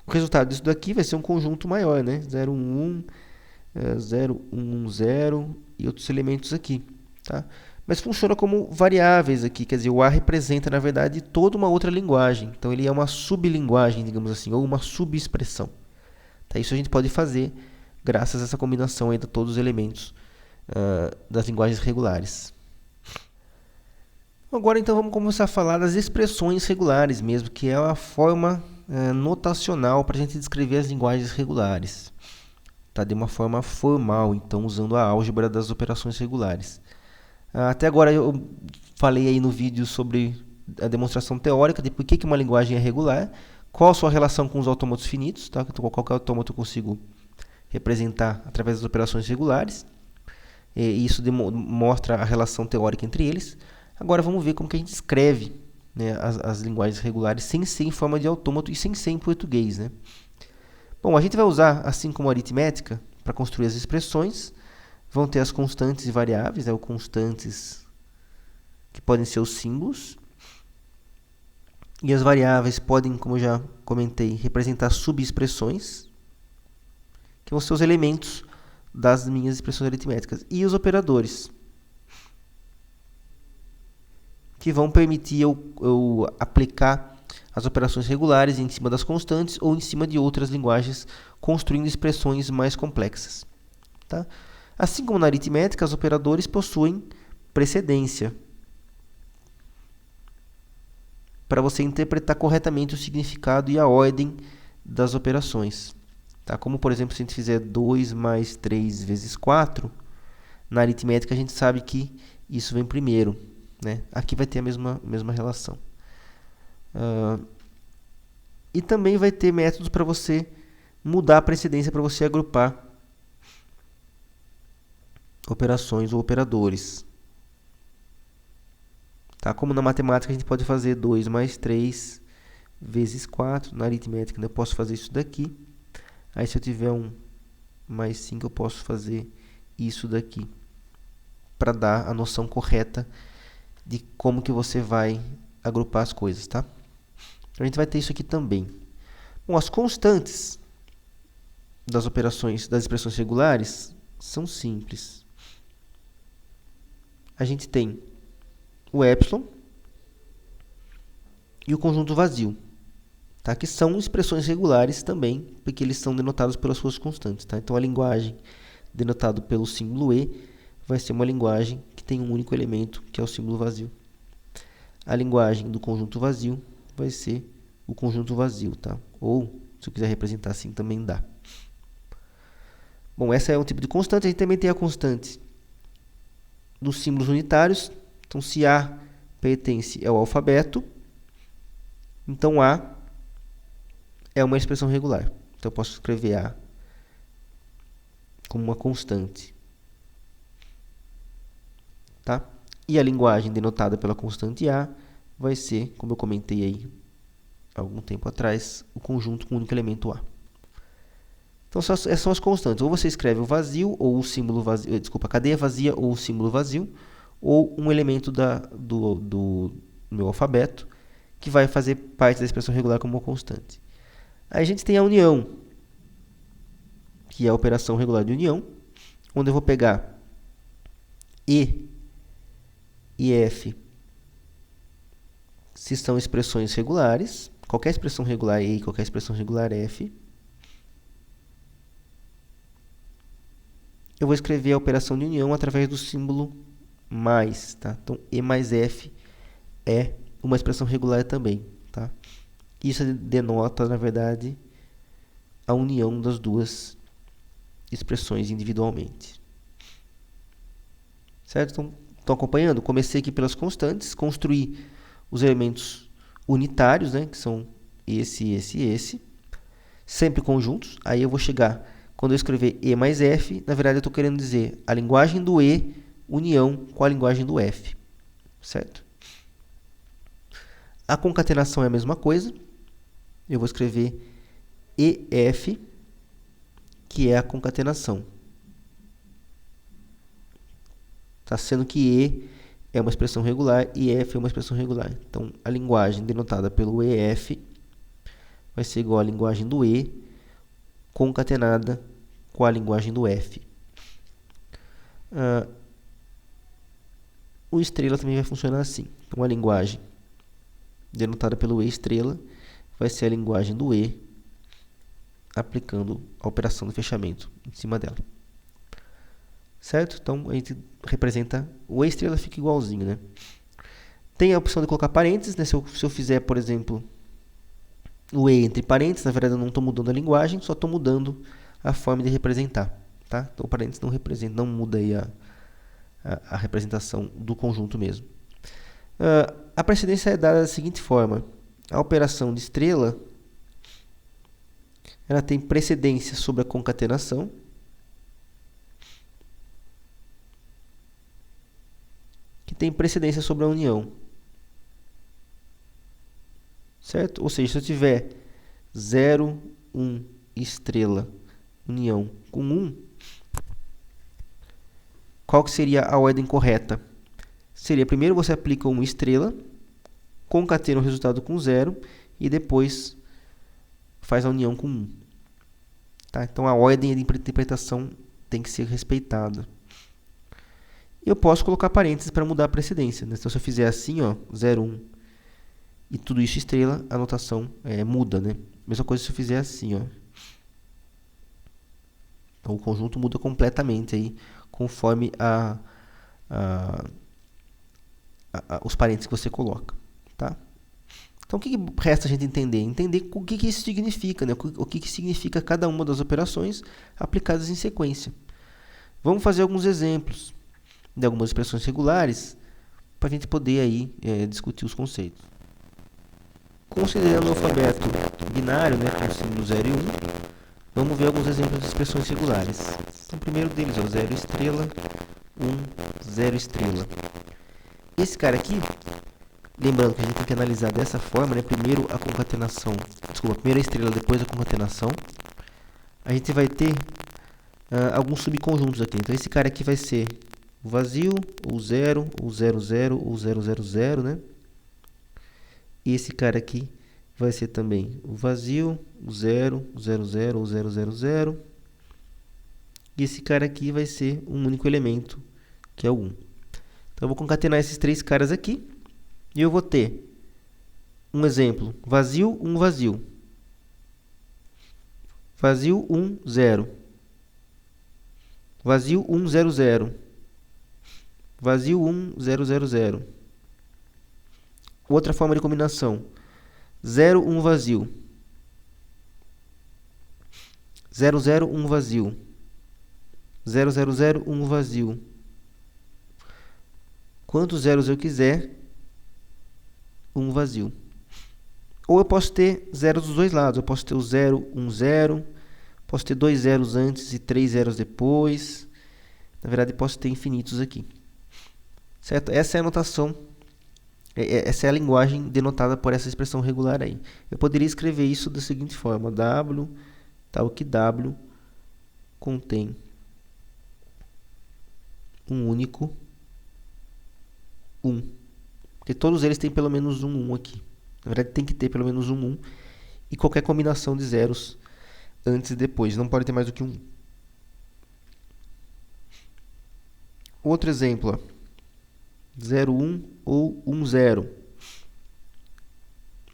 O resultado disso daqui vai ser um conjunto maior, né? 0, 1, 1, 0, 1, 1, 0 e outros elementos aqui. Tá? Mas funciona como variáveis aqui, quer dizer, o A representa, na verdade, toda uma outra linguagem. Então, ele é uma sublinguagem, digamos assim, ou uma subexpressão. Tá? Isso a gente pode fazer graças a essa combinação aí de todos os elementos das linguagens regulares. Agora, então, vamos começar a falar das expressões regulares mesmo, que é a forma notacional para a gente descrever as linguagens regulares. Tá? De uma forma formal, então, usando a álgebra das operações regulares. Até agora eu falei aí no vídeo sobre a demonstração teórica de por que uma linguagem é regular. Qual a sua relação com os autômatos finitos? Tá? Então, qualquer autômato eu consigo representar através das operações regulares. E isso mostra a relação teórica entre eles. Agora vamos ver como que a gente escreve, né, as linguagens regulares sem ser em forma de autômato e sem ser em português, né? Bom, a gente vai usar, assim como a aritmética, para construir as expressões. Vão ter as constantes e variáveis, né, ou constantes que podem ser os símbolos. E as variáveis podem, como eu já comentei, representar subexpressões, que vão ser os elementos das minhas expressões aritméticas. E os operadores, que vão permitir eu aplicar as operações regulares em cima das constantes ou em cima de outras linguagens, construindo expressões mais complexas. Tá? Assim como na aritmética, os operadores possuem precedência para você interpretar corretamente o significado e a ordem das operações. Tá? Como, por exemplo, se a gente fizer 2 mais 3 vezes 4, na aritmética a gente sabe que isso vem primeiro. Né? Aqui vai ter a mesma relação. E também vai ter métodos para você mudar a precedência, para você agrupar operações ou operadores. Tá? Como na matemática a gente pode fazer 2 mais 3 vezes 4, na aritmética eu posso fazer isso daqui. Aí se eu tiver um mais 5 eu posso fazer isso daqui, para dar a noção correta de como que você vai agrupar as coisas, tá? A gente vai ter isso aqui também. Bom, as constantes das operações, das expressões regulares, são simples. A gente tem o epsilon e o conjunto vazio, tá? Que são expressões regulares também, porque eles são denotados pelas suas constantes. Tá? Então, a linguagem denotada pelo símbolo E vai ser uma linguagem que tem um único elemento, que é o símbolo vazio. A linguagem do conjunto vazio vai ser o conjunto vazio. Tá? Ou, se eu quiser representar assim, também dá. Bom, essa é um tipo de constante. A gente também tem a constante dos símbolos unitários. Então, se A pertence ao alfabeto, então A é uma expressão regular. Então, eu posso escrever A como uma constante. Tá? E a linguagem denotada pela constante A vai ser, como eu comentei aí há algum tempo atrás, o conjunto com o único elemento A. Então, essas são as constantes. Ou você escreve o vazio, ou o símbolo vazio, desculpa, a cadeia vazia ou o símbolo vazio, ou um elemento do meu alfabeto, que vai fazer parte da expressão regular como uma constante. Aí a gente tem a união, que é a operação regular de união, onde eu vou pegar E e F, se são expressões regulares, qualquer expressão regular E e qualquer expressão regular F, eu vou escrever a operação de união através do símbolo mais. Tá? Então, E mais F é uma expressão regular também. Tá? Isso denota, na verdade, a união das duas expressões individualmente. Certo? Então, estão acompanhando? Comecei aqui pelas constantes, construí os elementos unitários, né, que são esse, sempre conjuntos. Aí eu vou chegar, quando eu escrever E mais F, na verdade eu estou querendo dizer a linguagem do E união com a linguagem do F. Certo? A concatenação é a mesma coisa. Eu vou escrever EF, que é a concatenação. Tá? Sendo que E é uma expressão regular e F é uma expressão regular. Então, a linguagem denotada pelo EF vai ser igual à linguagem do E concatenada com a linguagem do F. O estrela também vai funcionar assim. Então, a linguagem denotada pelo E estrela vai ser a linguagem do E aplicando a operação de fechamento em cima dela. Certo? Então, a gente representa o E estrela, fica igualzinho, né? Tem a opção de colocar parênteses, né? Se eu fizer, por exemplo, o E entre parênteses, na verdade eu não estou mudando a linguagem, só estou mudando a forma de representar. Tá? Então, o parênteses não representa, não muda aí a representação do conjunto mesmo. A precedência é dada da seguinte forma. A operação de estrela ela tem precedência sobre a concatenação, que tem precedência sobre a união. Certo? Ou seja, se eu tiver 0, 1, estrela, união com 1, qual que seria a ordem correta? Seria, primeiro você aplica uma estrela, concatena o resultado com 0 e depois faz a união com 1. Tá? Então, a ordem de interpretação tem que ser respeitada. Eu posso colocar parênteses para mudar a precedência. Né? Então, se eu fizer assim, ó, 0, 1, e tudo isso estrela, a notação muda. Né? Mesma coisa se eu fizer assim. Ó. Então, o conjunto muda completamente aí, conforme os parênteses que você coloca. Tá? Então, o que resta a gente entender? Entender o que isso significa, né? O que significa cada uma das operações aplicadas em sequência. Vamos fazer alguns exemplos de algumas expressões regulares para a gente poder aí, discutir os conceitos. Considerando o alfabeto binário, né, com o símbolo 0 e 1, vamos ver alguns exemplos de expressões regulares. Então, o primeiro deles é o 0 estrela, 1, 0 estrela. Esse cara aqui, lembrando que a gente tem que analisar dessa forma, né? Primeiro a concatenação, primeiro a estrela, depois a concatenação. A gente vai ter alguns subconjuntos aqui. Então, esse cara aqui vai ser o vazio, ou 0, ou 0, 0, ou 0, 0, 0, né? E esse cara aqui vai ser também o vazio, o 0, 0, 0, ou 0, 0, 0. E esse cara aqui vai ser um único elemento, que é o 1. Então, eu vou concatenar esses três caras aqui. E eu vou ter um exemplo, vazio, 1, vazio. Vazio, 1, 0. Vazio, 1, 0, 0. Vazio, 1, 0, 0, 0. Outra forma de combinação, 0, 1, vazio. 0, 0, 1, vazio. 0, 0, 0, 1, vazio. Quantos zeros eu quiser, 1 vazio. Ou eu posso ter zeros dos dois lados. Eu posso ter o 0, 1, 0. Posso ter 2 zeros antes e 3 zeros depois. Na verdade, posso ter infinitos aqui. Certo? Essa é a notação. Essa é a linguagem denotada por essa expressão regular aí. Eu poderia escrever isso da seguinte forma. W, tal que W, contém um único 1. Porque todos eles têm pelo menos um 1 aqui. Na verdade, tem que ter pelo menos um 1. E qualquer combinação de zeros antes e depois. Não pode ter mais do que um. Outro exemplo. Ó. 0, 1 ou 1, 0.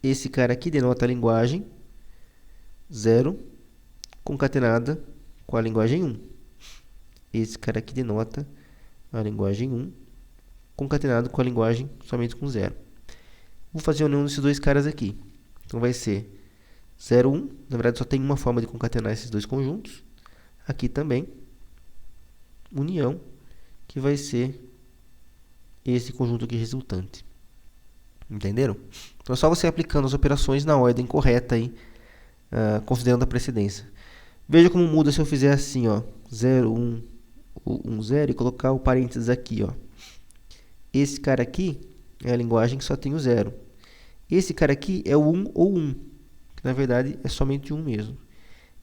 Esse cara aqui denota a linguagem 0 concatenada com a linguagem 1. Esse cara aqui denota a linguagem 1 concatenado com a linguagem somente com 0. Vou fazer a união desses dois caras aqui. Então, vai ser 0, 1. Na verdade, só tem uma forma de concatenar esses dois conjuntos. Aqui também, união, que vai ser esse conjunto aqui resultante. Entenderam? Então, é só você aplicando as operações na ordem correta, aí, considerando a precedência. Veja como muda se eu fizer assim, ó, 0, 1, 1, 0, e colocar o parênteses aqui. Ó. Esse cara aqui é a linguagem que só tem o 0. Esse cara aqui é o 1 ou 1, que na verdade é somente 1 mesmo.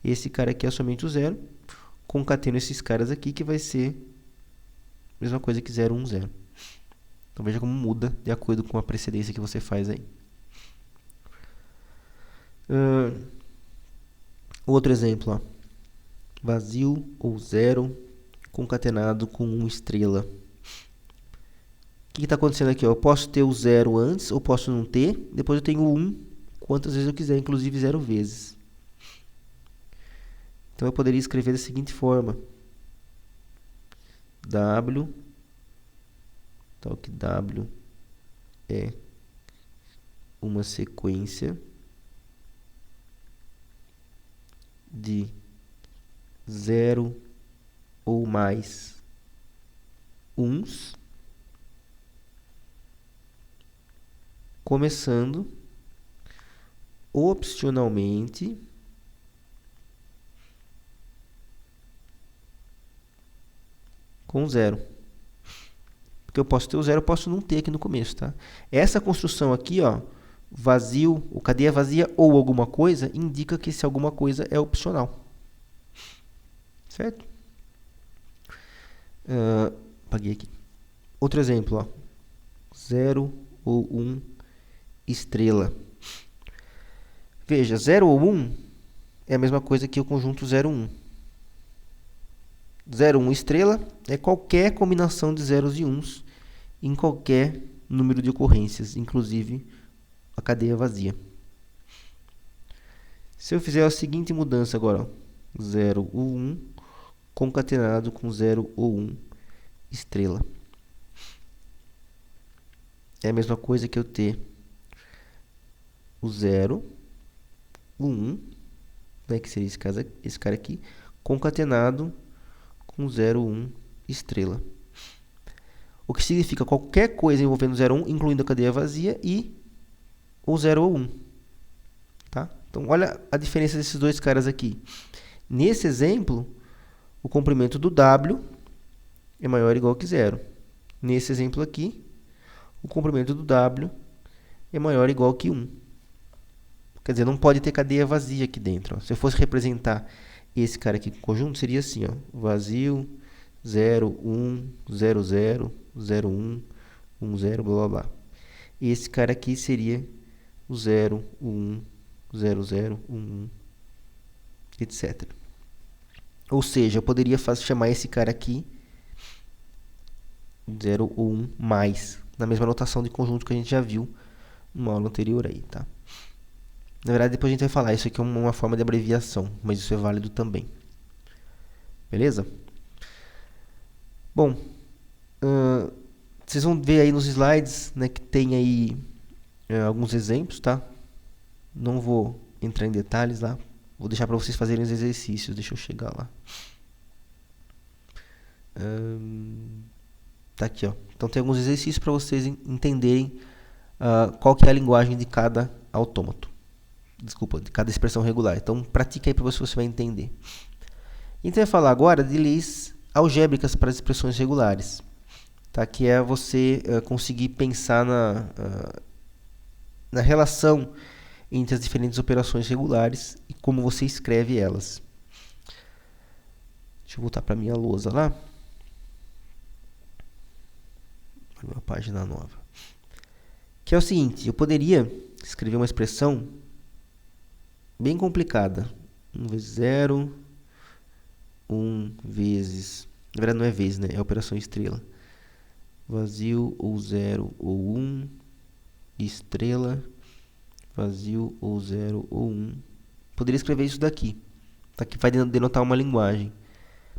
Esse cara aqui é somente o 0. Concateno esses caras aqui, que vai ser a mesma coisa que 0, 1, 0. Então, veja como muda de acordo com a precedência que você faz aí. Outro exemplo. Ó. Vazio ou 0 concatenado com 1 estrela. O que está acontecendo aqui? Ó? Eu posso ter o 0 antes ou posso não ter. Depois eu tenho o 1 quantas vezes eu quiser, inclusive 0 vezes. Então, eu poderia escrever da seguinte forma. W, tal que W é uma sequência de 0 ou mais uns, começando opcionalmente com 0. Porque eu posso ter o 0, eu posso não ter aqui no começo, tá? Essa construção aqui, ó, vazio, ou cadeia vazia ou alguma coisa, indica que esse alguma coisa é opcional. Certo? Apaguei aqui. Outro exemplo, ó. 0 ou 1 estrela. Veja, 0 ou 1 é a mesma coisa que o conjunto 0, 1. 0, 1 estrela é qualquer combinação de zeros e uns em qualquer número de ocorrências, inclusive a cadeia vazia. Se eu fizer a seguinte mudança agora, ó, 0 ou 1 concatenado com 0 ou 1 estrela. É a mesma coisa que eu ter o 0, o 1, né, que seria esse cara aqui, concatenado com 0, 1 estrela. O que significa qualquer coisa envolvendo 0, 1, incluindo a cadeia vazia e o 0 ou 1. Tá? Então, olha a diferença desses dois caras aqui. Nesse exemplo, o comprimento do W é maior ou igual que 0. Nesse exemplo aqui, o comprimento do W é maior ou igual que 1. Quer dizer, não pode ter cadeia vazia aqui dentro. Ó. Se eu fosse representar esse cara aqui com conjunto, seria assim, ó, vazio, 0, 1, 0, 0, 0, 1, 1, 0, blá, blá, blá. E esse cara aqui seria o 0, o 1, 0, 0, 1, 1, etc. Ou seja, eu poderia chamar esse cara aqui 0 ou 1 mais, na mesma notação de conjunto que a gente já viu numa aula anterior aí, tá? Na verdade, depois a gente vai falar, isso aqui é uma forma de abreviação, mas isso é válido também. Beleza? Bom, vocês vão ver aí nos slides, né, que tem aí alguns exemplos, tá? Não vou entrar em detalhes lá, vou deixar para vocês fazerem os exercícios, deixa eu chegar lá. Tá aqui, ó. Então tem alguns exercícios para vocês entenderem qual que é a linguagem de cada autômato. Desculpa, de cada expressão regular. Então, pratica aí para ver se você vai entender. Então, vai falar agora de leis algébricas para as expressões regulares. Tá? Que é você conseguir pensar na relação entre as diferentes operações regulares e como você escreve elas. Deixa eu voltar para a minha lousa lá. Uma página nova. Que é o seguinte, eu poderia escrever uma expressão bem complicada. 1 vezes 0, 1 vezes... Na verdade não é vezes, né? É operação estrela. Vazio ou 0 ou 1, estrela, vazio ou 0 ou 1. Poderia escrever isso daqui, tá? Que vai denotar uma linguagem.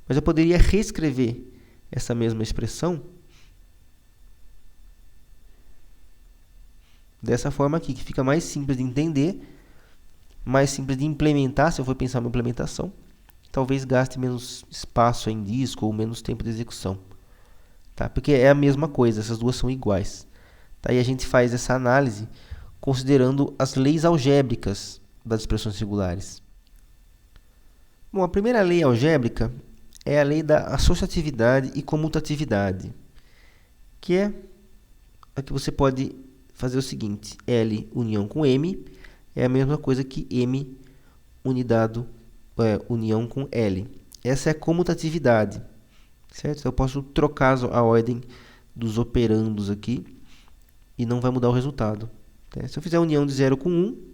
Mas eu poderia reescrever essa mesma expressão dessa forma aqui, que fica mais simples de entender, mais simples de implementar, se eu for pensar uma implementação. Talvez gaste menos espaço em disco ou menos tempo de execução. Tá? Porque é a mesma coisa, essas duas são iguais. Tá? E a gente faz essa análise considerando as leis algébricas das expressões regulares. Bom, a primeira lei algébrica é a lei da associatividade e comutatividade, que é a que você pode fazer o seguinte: L união com M é a mesma coisa que M união com L. Essa é a comutatividade, certo? Então, eu posso trocar a ordem dos operandos aqui e não vai mudar o resultado. Tá? Se eu fizer a união de 0 com 1,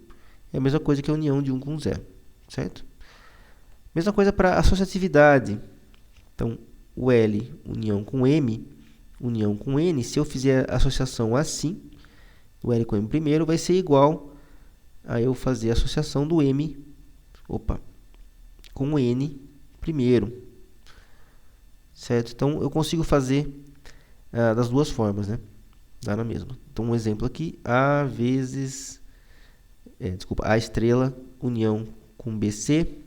é a mesma coisa que a união de 1 com 0, certo? Mesma coisa para associatividade. Então, o L união com M, união com N, se eu fizer a associação assim, o L com M primeiro, vai ser igual a eu fazer a associação do M com o N primeiro. Certo? Então, eu consigo fazer das duas formas, né? Dá na mesma. Então, um exemplo aqui, A vezes... A estrela, união com BC,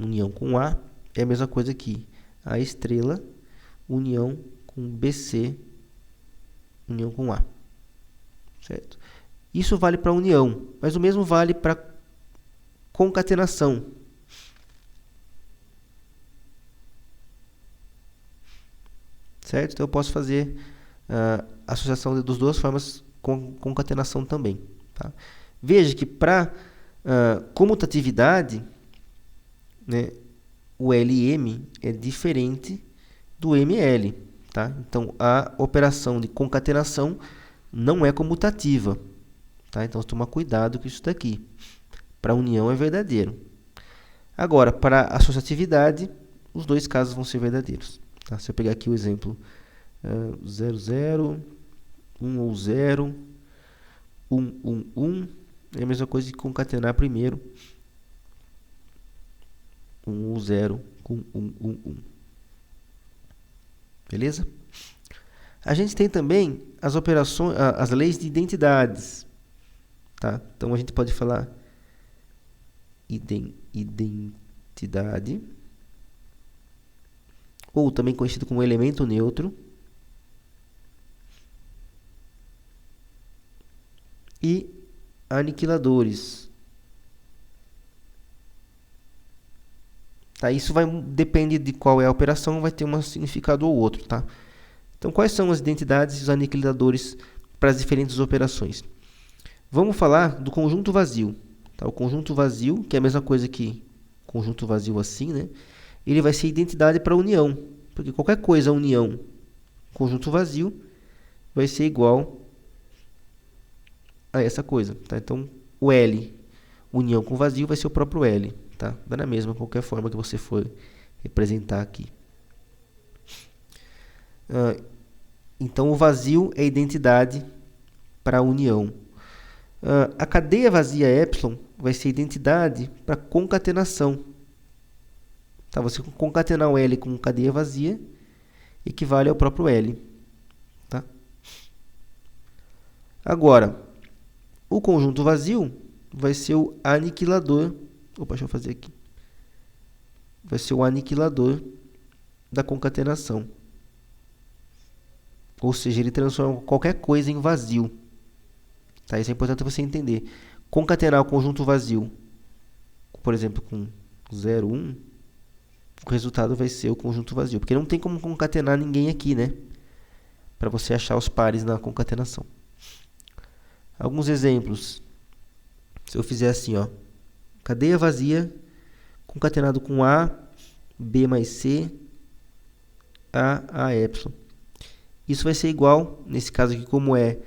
união com A, é a mesma coisa aqui. A estrela, união com BC, união com A. Certo? Isso vale para união, mas o mesmo vale para concatenação. certo? Então eu posso fazer associação das duas formas com concatenação também, tá? Veja que para comutatividade, né, o LM é diferente do ML, tá? Então a operação de concatenação não é comutativa, tá? Então toma cuidado com isso daqui. Para união é verdadeiro. Agora, para associatividade, os dois casos vão ser verdadeiros, tá? Se eu pegar aqui o exemplo 0, 0, 1 ou 0, 1, 1, 1, é a mesma coisa de concatenar primeiro 1 ou 0 com 1, 1, 1. Beleza? A gente tem também as operações, as leis de identidades, tá? Então a gente pode falar identidade, ou também conhecido como elemento neutro, e aniquiladores. Tá? Isso depende de qual é a operação, vai ter um significado ou outro, tá? Então, quais são as identidades e os aniquiladores para as diferentes operações? Vamos falar do conjunto vazio. Tá? O conjunto vazio, que é a mesma coisa que conjunto vazio assim, né? Ele vai ser identidade para união, porque qualquer coisa união conjunto vazio vai ser igual a essa coisa, tá? Então, o L, união com vazio, vai ser o próprio L, tá? Dá na mesma, qualquer forma que você for representar aqui. Então, o vazio é identidade para a união. A cadeia vazia epsilon vai ser identidade para concatenação. Tá? Você concatenar o L com cadeia vazia equivale ao próprio L. Tá? Agora, o conjunto vazio vai ser o aniquilador. Opa, deixa eu fazer aqui. Vai ser o aniquilador da concatenação. Ou seja, ele transforma qualquer coisa em vazio. Tá? Isso é importante você entender. Concatenar o conjunto vazio, por exemplo, com 0, 1, o resultado vai ser o conjunto vazio. Porque não tem como concatenar ninguém aqui, né? Para você achar os pares na concatenação. Alguns exemplos. Se eu fizer assim, ó, cadeia vazia concatenado com A, B mais C, A epsilon. Isso vai ser igual, nesse caso aqui, como é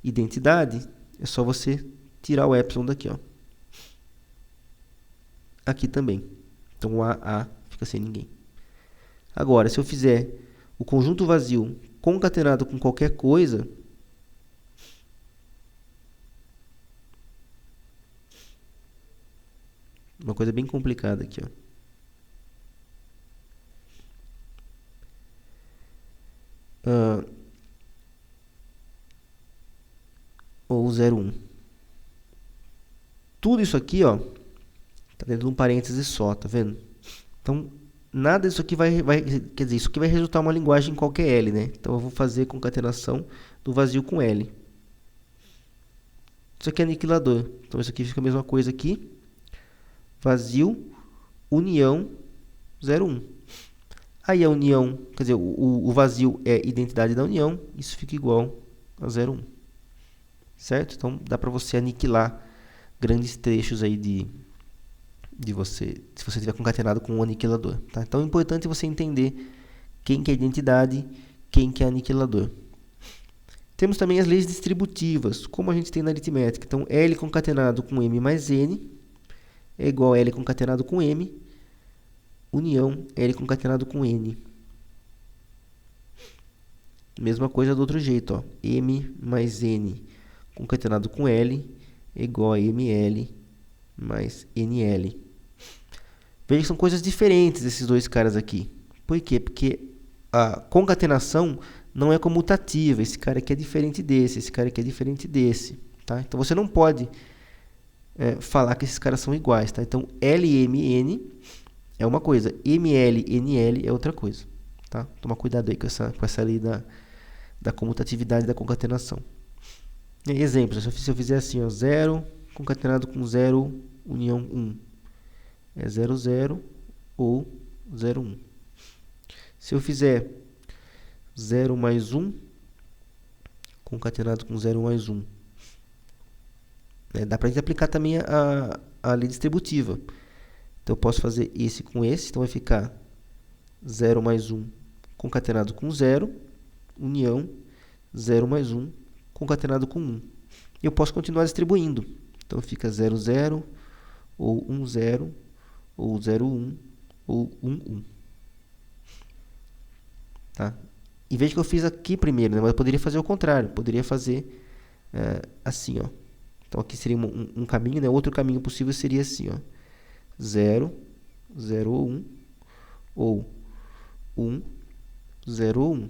identidade, é só você tirar o epsilon daqui, ó. Aqui também. Então, o A fica sem ninguém. Agora, se eu fizer o conjunto vazio concatenado com qualquer coisa, uma coisa bem complicada aqui, ó. Ou 0, 1. Tudo isso aqui, ó, tá dentro de um parêntese só, tá vendo? Então, nada disso aqui quer dizer, isso aqui vai resultar uma linguagem em qualquer L, né? Então, eu vou fazer concatenação do vazio com L. Isso aqui é aniquilador. Então, isso aqui fica a mesma coisa aqui. Vazio, união, 0, 1. Aí a união, quer dizer, o vazio é identidade da união, isso fica igual a 0, 1. Certo? Então, dá para você aniquilar grandes trechos aí de você, se você tiver concatenado com um aniquilador. Tá? Então, é importante você entender quem que é identidade, quem que é aniquilador. Temos também as leis distributivas, como a gente tem na aritmética. Então, L concatenado com M mais N é igual a L concatenado com M, união L concatenado com N. Mesma coisa do outro jeito, ó. M mais N concatenado com L é igual a ML mais NL. Veja que são coisas diferentes esses dois caras aqui. Por quê? Porque a concatenação não é comutativa. Esse cara aqui é diferente desse, esse cara aqui é diferente desse. Tá? Então, você não pode falar que esses caras são iguais. Tá? Então, LMN é uma coisa, ML-NL é outra coisa. Tá? Toma cuidado aí com essa lei da comutatividade e da concatenação. Exemplos, se eu fizer assim, ó, 0 concatenado com 0, união 1. É 0, 0 ou 0, 1. Se eu fizer 0 mais 1 concatenado com 0 mais 1. Dá para a gente aplicar também a lei distributiva. Então, eu posso fazer esse com esse. Então, vai ficar 0 mais 1 concatenado com 0, união 0 mais 1 concatenado com 1. E eu posso continuar distribuindo. Então, fica 0, 0, ou 1, 0, ou 0, 1, ou 1, 1. Tá? E veja que eu fiz aqui primeiro, né? Mas eu poderia fazer o contrário. Poderia fazer assim, ó. Então, aqui seria um caminho, né? Outro caminho possível seria assim, ó. 0, 0 ou 1, ou 1, 0 ou 1.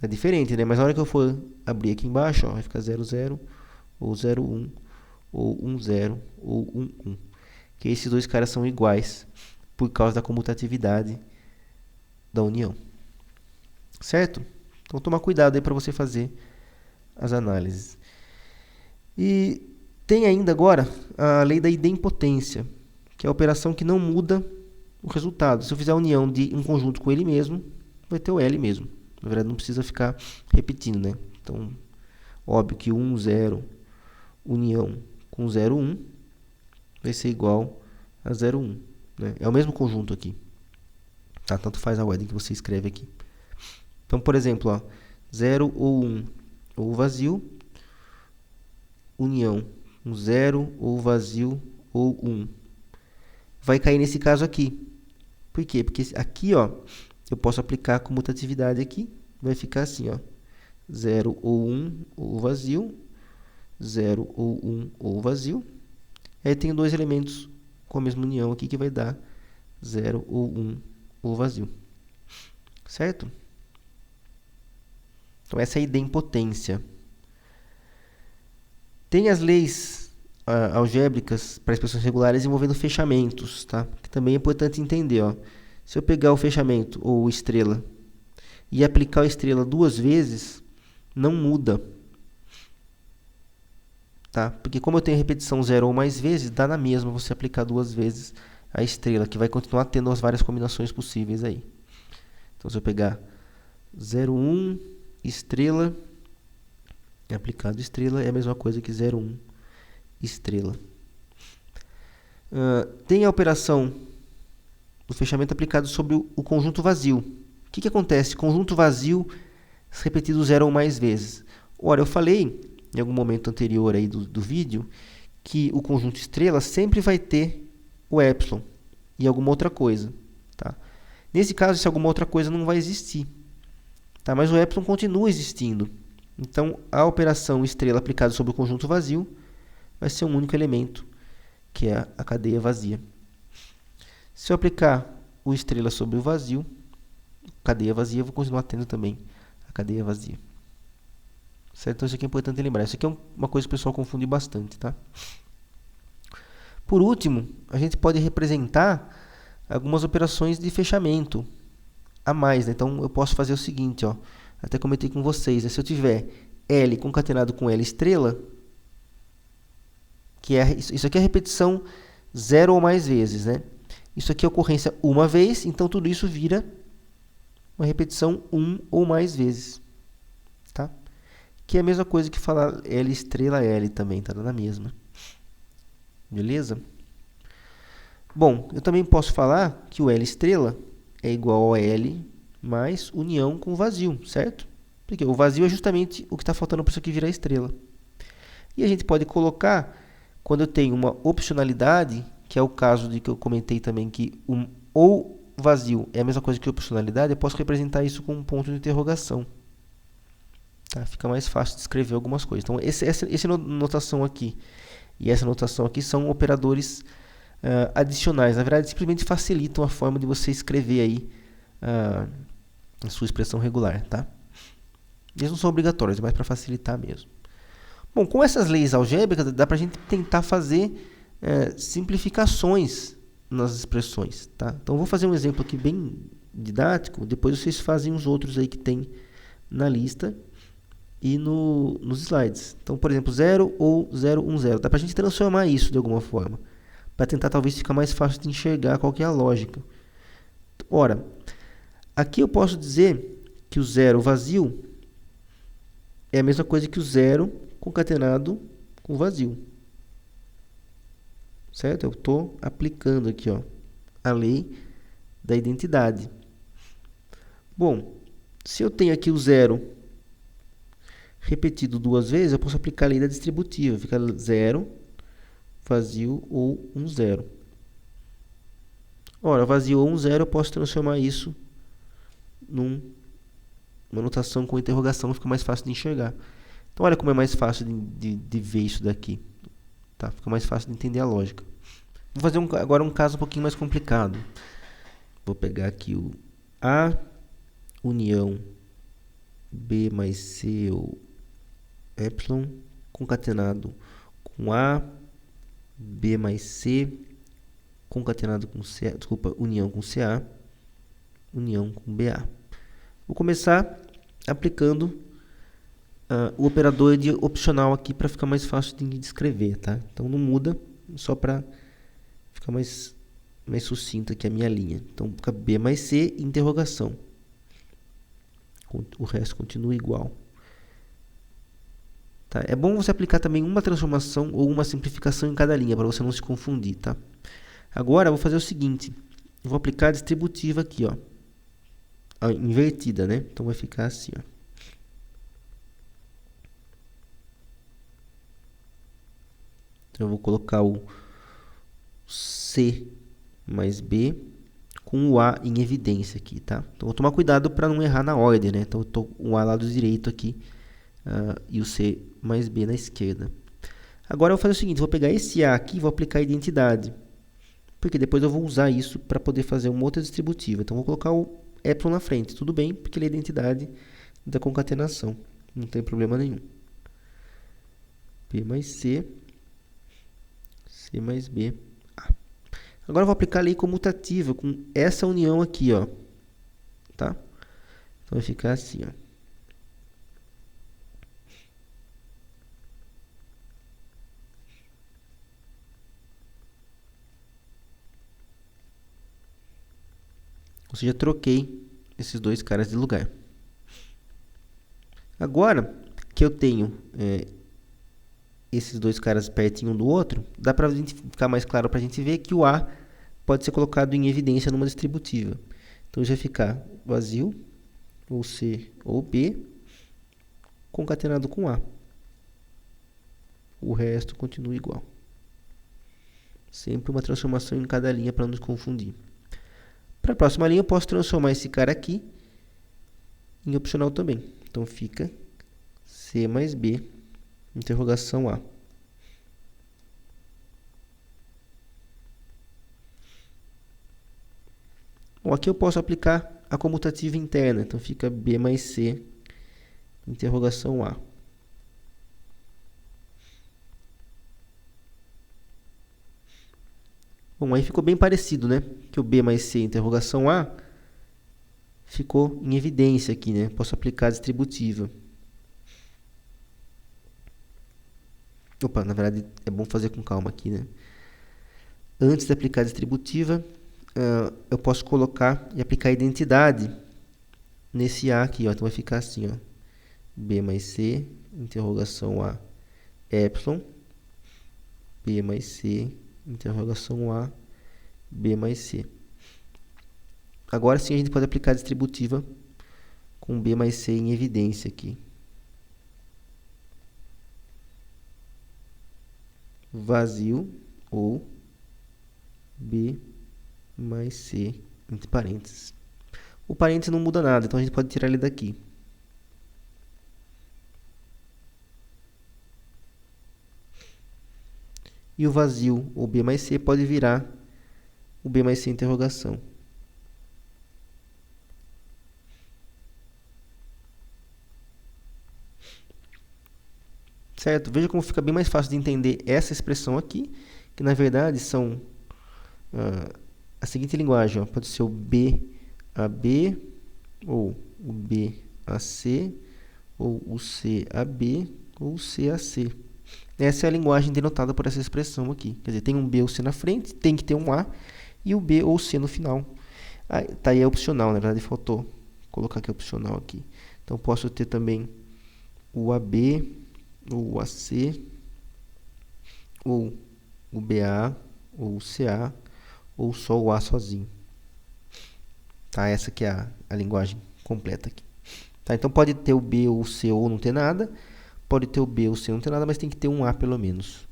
É diferente, né? Mas na hora que eu for abrir aqui embaixo, ó, vai ficar 0, 0, ou 0, 1, ou 1, 0, ou 1, 1. Que esses dois caras são iguais por causa da comutatividade da união. Certo? Então, toma cuidado aí para você fazer as análises. E tem ainda agora a lei da idempotência, que é a operação que não muda o resultado. Se eu fizer a união de um conjunto com ele mesmo, vai ter o L mesmo. Na verdade, não precisa ficar repetindo, né? Então, óbvio que 1, 0, união com 0, 1, vai ser igual a 0, 1. Né? É o mesmo conjunto aqui. Tá? Tanto faz a ordem que você escreve aqui. Então, por exemplo, ó, 0 ou 1, ou vazio, união com 0 ou vazio ou 1. Vai cair nesse caso aqui. Por quê? Porque aqui, ó, eu posso aplicar a comutatividade aqui. Vai ficar assim, ó. 0 ou 1 ou vazio. 0 ou 1 ou vazio. Aí tem dois elementos com a mesma união aqui que vai dar 0 ou 1 ou vazio. Certo? Então, essa é a idempotência. Tem as leis algébricas para expressões regulares envolvendo fechamentos, tá? Que também é importante entender, ó. Se eu pegar o fechamento ou estrela e aplicar a estrela duas vezes, não muda, tá? Porque como eu tenho repetição 0 ou mais vezes, dá na mesma você aplicar duas vezes a estrela, que vai continuar tendo as várias combinações possíveis aí. Então, se eu pegar 0, 1, estrela, aplicado estrela, é a mesma coisa que 0, 1, estrela. Tem a operação do fechamento aplicado sobre o conjunto vazio. O que acontece? Conjunto vazio repetido 0 ou mais vezes. Ora, eu falei em algum momento anterior aí do vídeo que o conjunto estrela sempre vai ter o epsilon e alguma outra coisa. Tá? Nesse caso, essa alguma outra coisa não vai existir. Tá? Mas o epsilon continua existindo. Então, a operação estrela aplicada sobre o conjunto vazio vai ser um único elemento, que é a cadeia vazia. Se eu aplicar o estrela sobre o vazio, cadeia vazia, eu vou continuar tendo também a cadeia vazia. Certo? Então, isso aqui é importante lembrar. Isso aqui é uma coisa que o pessoal confunde bastante. Tá? Por último, a gente pode representar algumas operações de fechamento a mais. Né? Então, eu posso fazer o seguinte, ó. Até comentei com vocês, né? Se eu tiver L concatenado com L estrela, que isso aqui é a repetição 0 ou mais vezes, né? Isso aqui é ocorrência uma vez, então tudo isso vira uma repetição 1 ou mais vezes. Tá? Que é a mesma coisa que falar L estrela L também, tá dando a mesma. Beleza? Bom, eu também posso falar que o L estrela é igual a L mais união com o vazio, certo? Porque o vazio é justamente o que está faltando para isso aqui virar estrela. E a gente pode colocar, quando eu tenho uma opcionalidade, que é o caso de que eu comentei também, que ou vazio é a mesma coisa que opcionalidade, eu posso representar isso com um ponto de interrogação. Tá? Fica mais fácil de escrever algumas coisas. Então, essa notação aqui e essa notação aqui são operadores adicionais. Na verdade, simplesmente facilitam a forma de você escrever aí a sua expressão regular. Tá? Eles não são obrigatórios, é mais para facilitar mesmo. Bom, com essas leis algébricas, dá para a gente tentar fazer simplificações nas expressões. Tá? Então, eu vou fazer um exemplo aqui bem didático, depois vocês fazem os outros aí que tem na lista e nos slides. Então, por exemplo, 0 ou 0, 1, 0. Dá para a gente transformar isso de alguma forma, para tentar talvez ficar mais fácil de enxergar qual que é a lógica. Ora, aqui eu posso dizer que o zero vazio é a mesma coisa que o zero concatenado com vazio. Certo? Eu estou aplicando aqui, ó, a lei da identidade. Bom, se eu tenho aqui o zero repetido duas vezes, eu posso aplicar a lei da distributiva. Fica zero, vazio ou um zero. Ora, vazio ou um zero, eu posso transformar isso numa notação com interrogação, fica mais fácil de enxergar. Então, olha como é mais fácil de ver isso daqui. Tá? Fica mais fácil de entender a lógica. Vou fazer agora um caso um pouquinho mais complicado. Vou pegar aqui o A união B mais C ou epsilon concatenado com A, B mais C concatenado com C, desculpa, união com CA, união com BA. Vou começar aplicando o operador de opcional aqui para ficar mais fácil de escrever, tá? Então não muda, só para ficar mais sucinta aqui a minha linha. Então fica B mais C, interrogação. O resto continua igual. Tá? É bom você aplicar também uma transformação ou uma simplificação em cada linha, para você não se confundir, tá? Agora eu vou fazer o seguinte, eu vou aplicar a distributiva aqui, ó, a invertida, né? Então vai ficar assim, ó. Então eu vou colocar o C mais B com o A em evidência aqui, tá? Então vou tomar cuidado para não errar na ordem, né? Então eu tô com o A lado direito aqui e o C mais B na esquerda. Agora eu vou fazer o seguinte, vou pegar esse A aqui e vou aplicar a identidade. Porque depois eu vou usar isso para poder fazer uma outra distributiva. Então, vou colocar o epsilon na frente. Tudo bem, porque ele é a identidade da concatenação. Não tem problema nenhum. B mais C, C mais B, A. Agora eu vou aplicar a lei comutativa com essa união aqui, ó. Tá? Então, vai ficar assim, ó. Ou seja, troquei esses dois caras de lugar. Agora que eu tenho esses dois caras pertinho um do outro, dá para ficar mais claro para a gente ver que o A pode ser colocado em evidência numa distributiva. Então, já vai ficar vazio, ou C ou B, concatenado com A. O resto continua igual. Sempre uma transformação em cada linha para não nos confundir. Para a próxima linha, eu posso transformar esse cara aqui em opcional também. Então, fica C mais B, interrogação A. Bom, aqui eu posso aplicar a comutativa interna. Então, fica B mais C, interrogação A. Bom, aí ficou bem parecido, né? Que o B mais C, interrogação A, ficou em evidência aqui, né? Posso aplicar a distributiva. Opa, na verdade é bom fazer com calma aqui, né? Antes de aplicar a distributiva, eu posso colocar e aplicar a identidade nesse A aqui, ó. Então vai ficar assim, ó. B mais C, interrogação A, epsilon, B mais C, interrogação A, B mais C. Agora sim a gente pode aplicar a distributiva com B mais C em evidência aqui. Vazio ou B mais C entre parênteses. O parênteses não muda nada, então a gente pode tirar ele daqui. E o vazio, ou B mais C, pode virar o B mais C interrogação. Certo? Veja como fica bem mais fácil de entender essa expressão aqui, que na verdade são a seguinte linguagem, ó, pode ser o B a B, ou o B a C, ou o C a B, ou o C a C. Essa é a linguagem denotada por essa expressão aqui. Quer dizer, tem um B ou C na frente, tem que ter um A, e o B ou C no final. Tá aí é opcional, na verdade faltou colocar aqui opcional aqui. Então posso ter também o AB, ou o AC, ou o BA, ou o CA, ou só o A sozinho. Tá? Essa que é a linguagem completa aqui. Tá? Então pode ter o B ou o C ou não ter nada. Pode ter o B ou o C ou não ter nada, mas tem que ter um A pelo menos.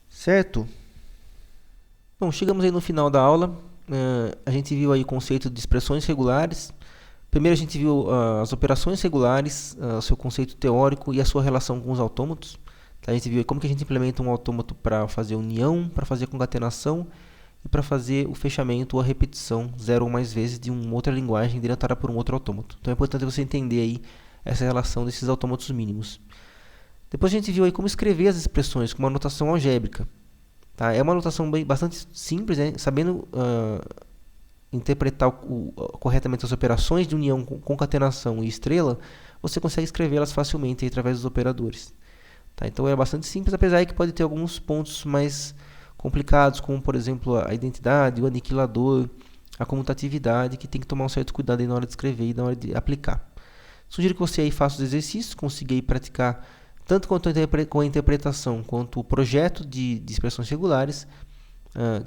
Certo? Bom, chegamos aí no final da aula. A gente viu aí o conceito de expressões regulares. Primeiro a gente viu as operações regulares, o seu conceito teórico e a sua relação com os autômatos. Tá? A gente viu aí como que a gente implementa um autômato para fazer união, para fazer concatenação e para fazer o fechamento ou a repetição 0 ou mais vezes de uma outra linguagem denotada por um outro autômato. Então é importante você entender aí essa relação desses autômatos mínimos. Depois a gente viu aí como escrever as expressões com uma notação algébrica. Tá? É uma notação bastante simples, né? Sabendo interpretar corretamente as operações de união, concatenação e estrela, você consegue escrevê-las facilmente aí, através dos operadores. Tá? Então é bastante simples, apesar de que pode ter alguns pontos mais complicados, como por exemplo a identidade, o aniquilador, a comutatividade, que tem que tomar um certo cuidado aí na hora de escrever e na hora de aplicar. Sugiro que você aí faça os exercícios, consiga aí praticar tanto com a interpretação quanto o projeto de expressões regulares,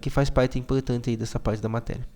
que faz parte importante aí dessa parte da matéria.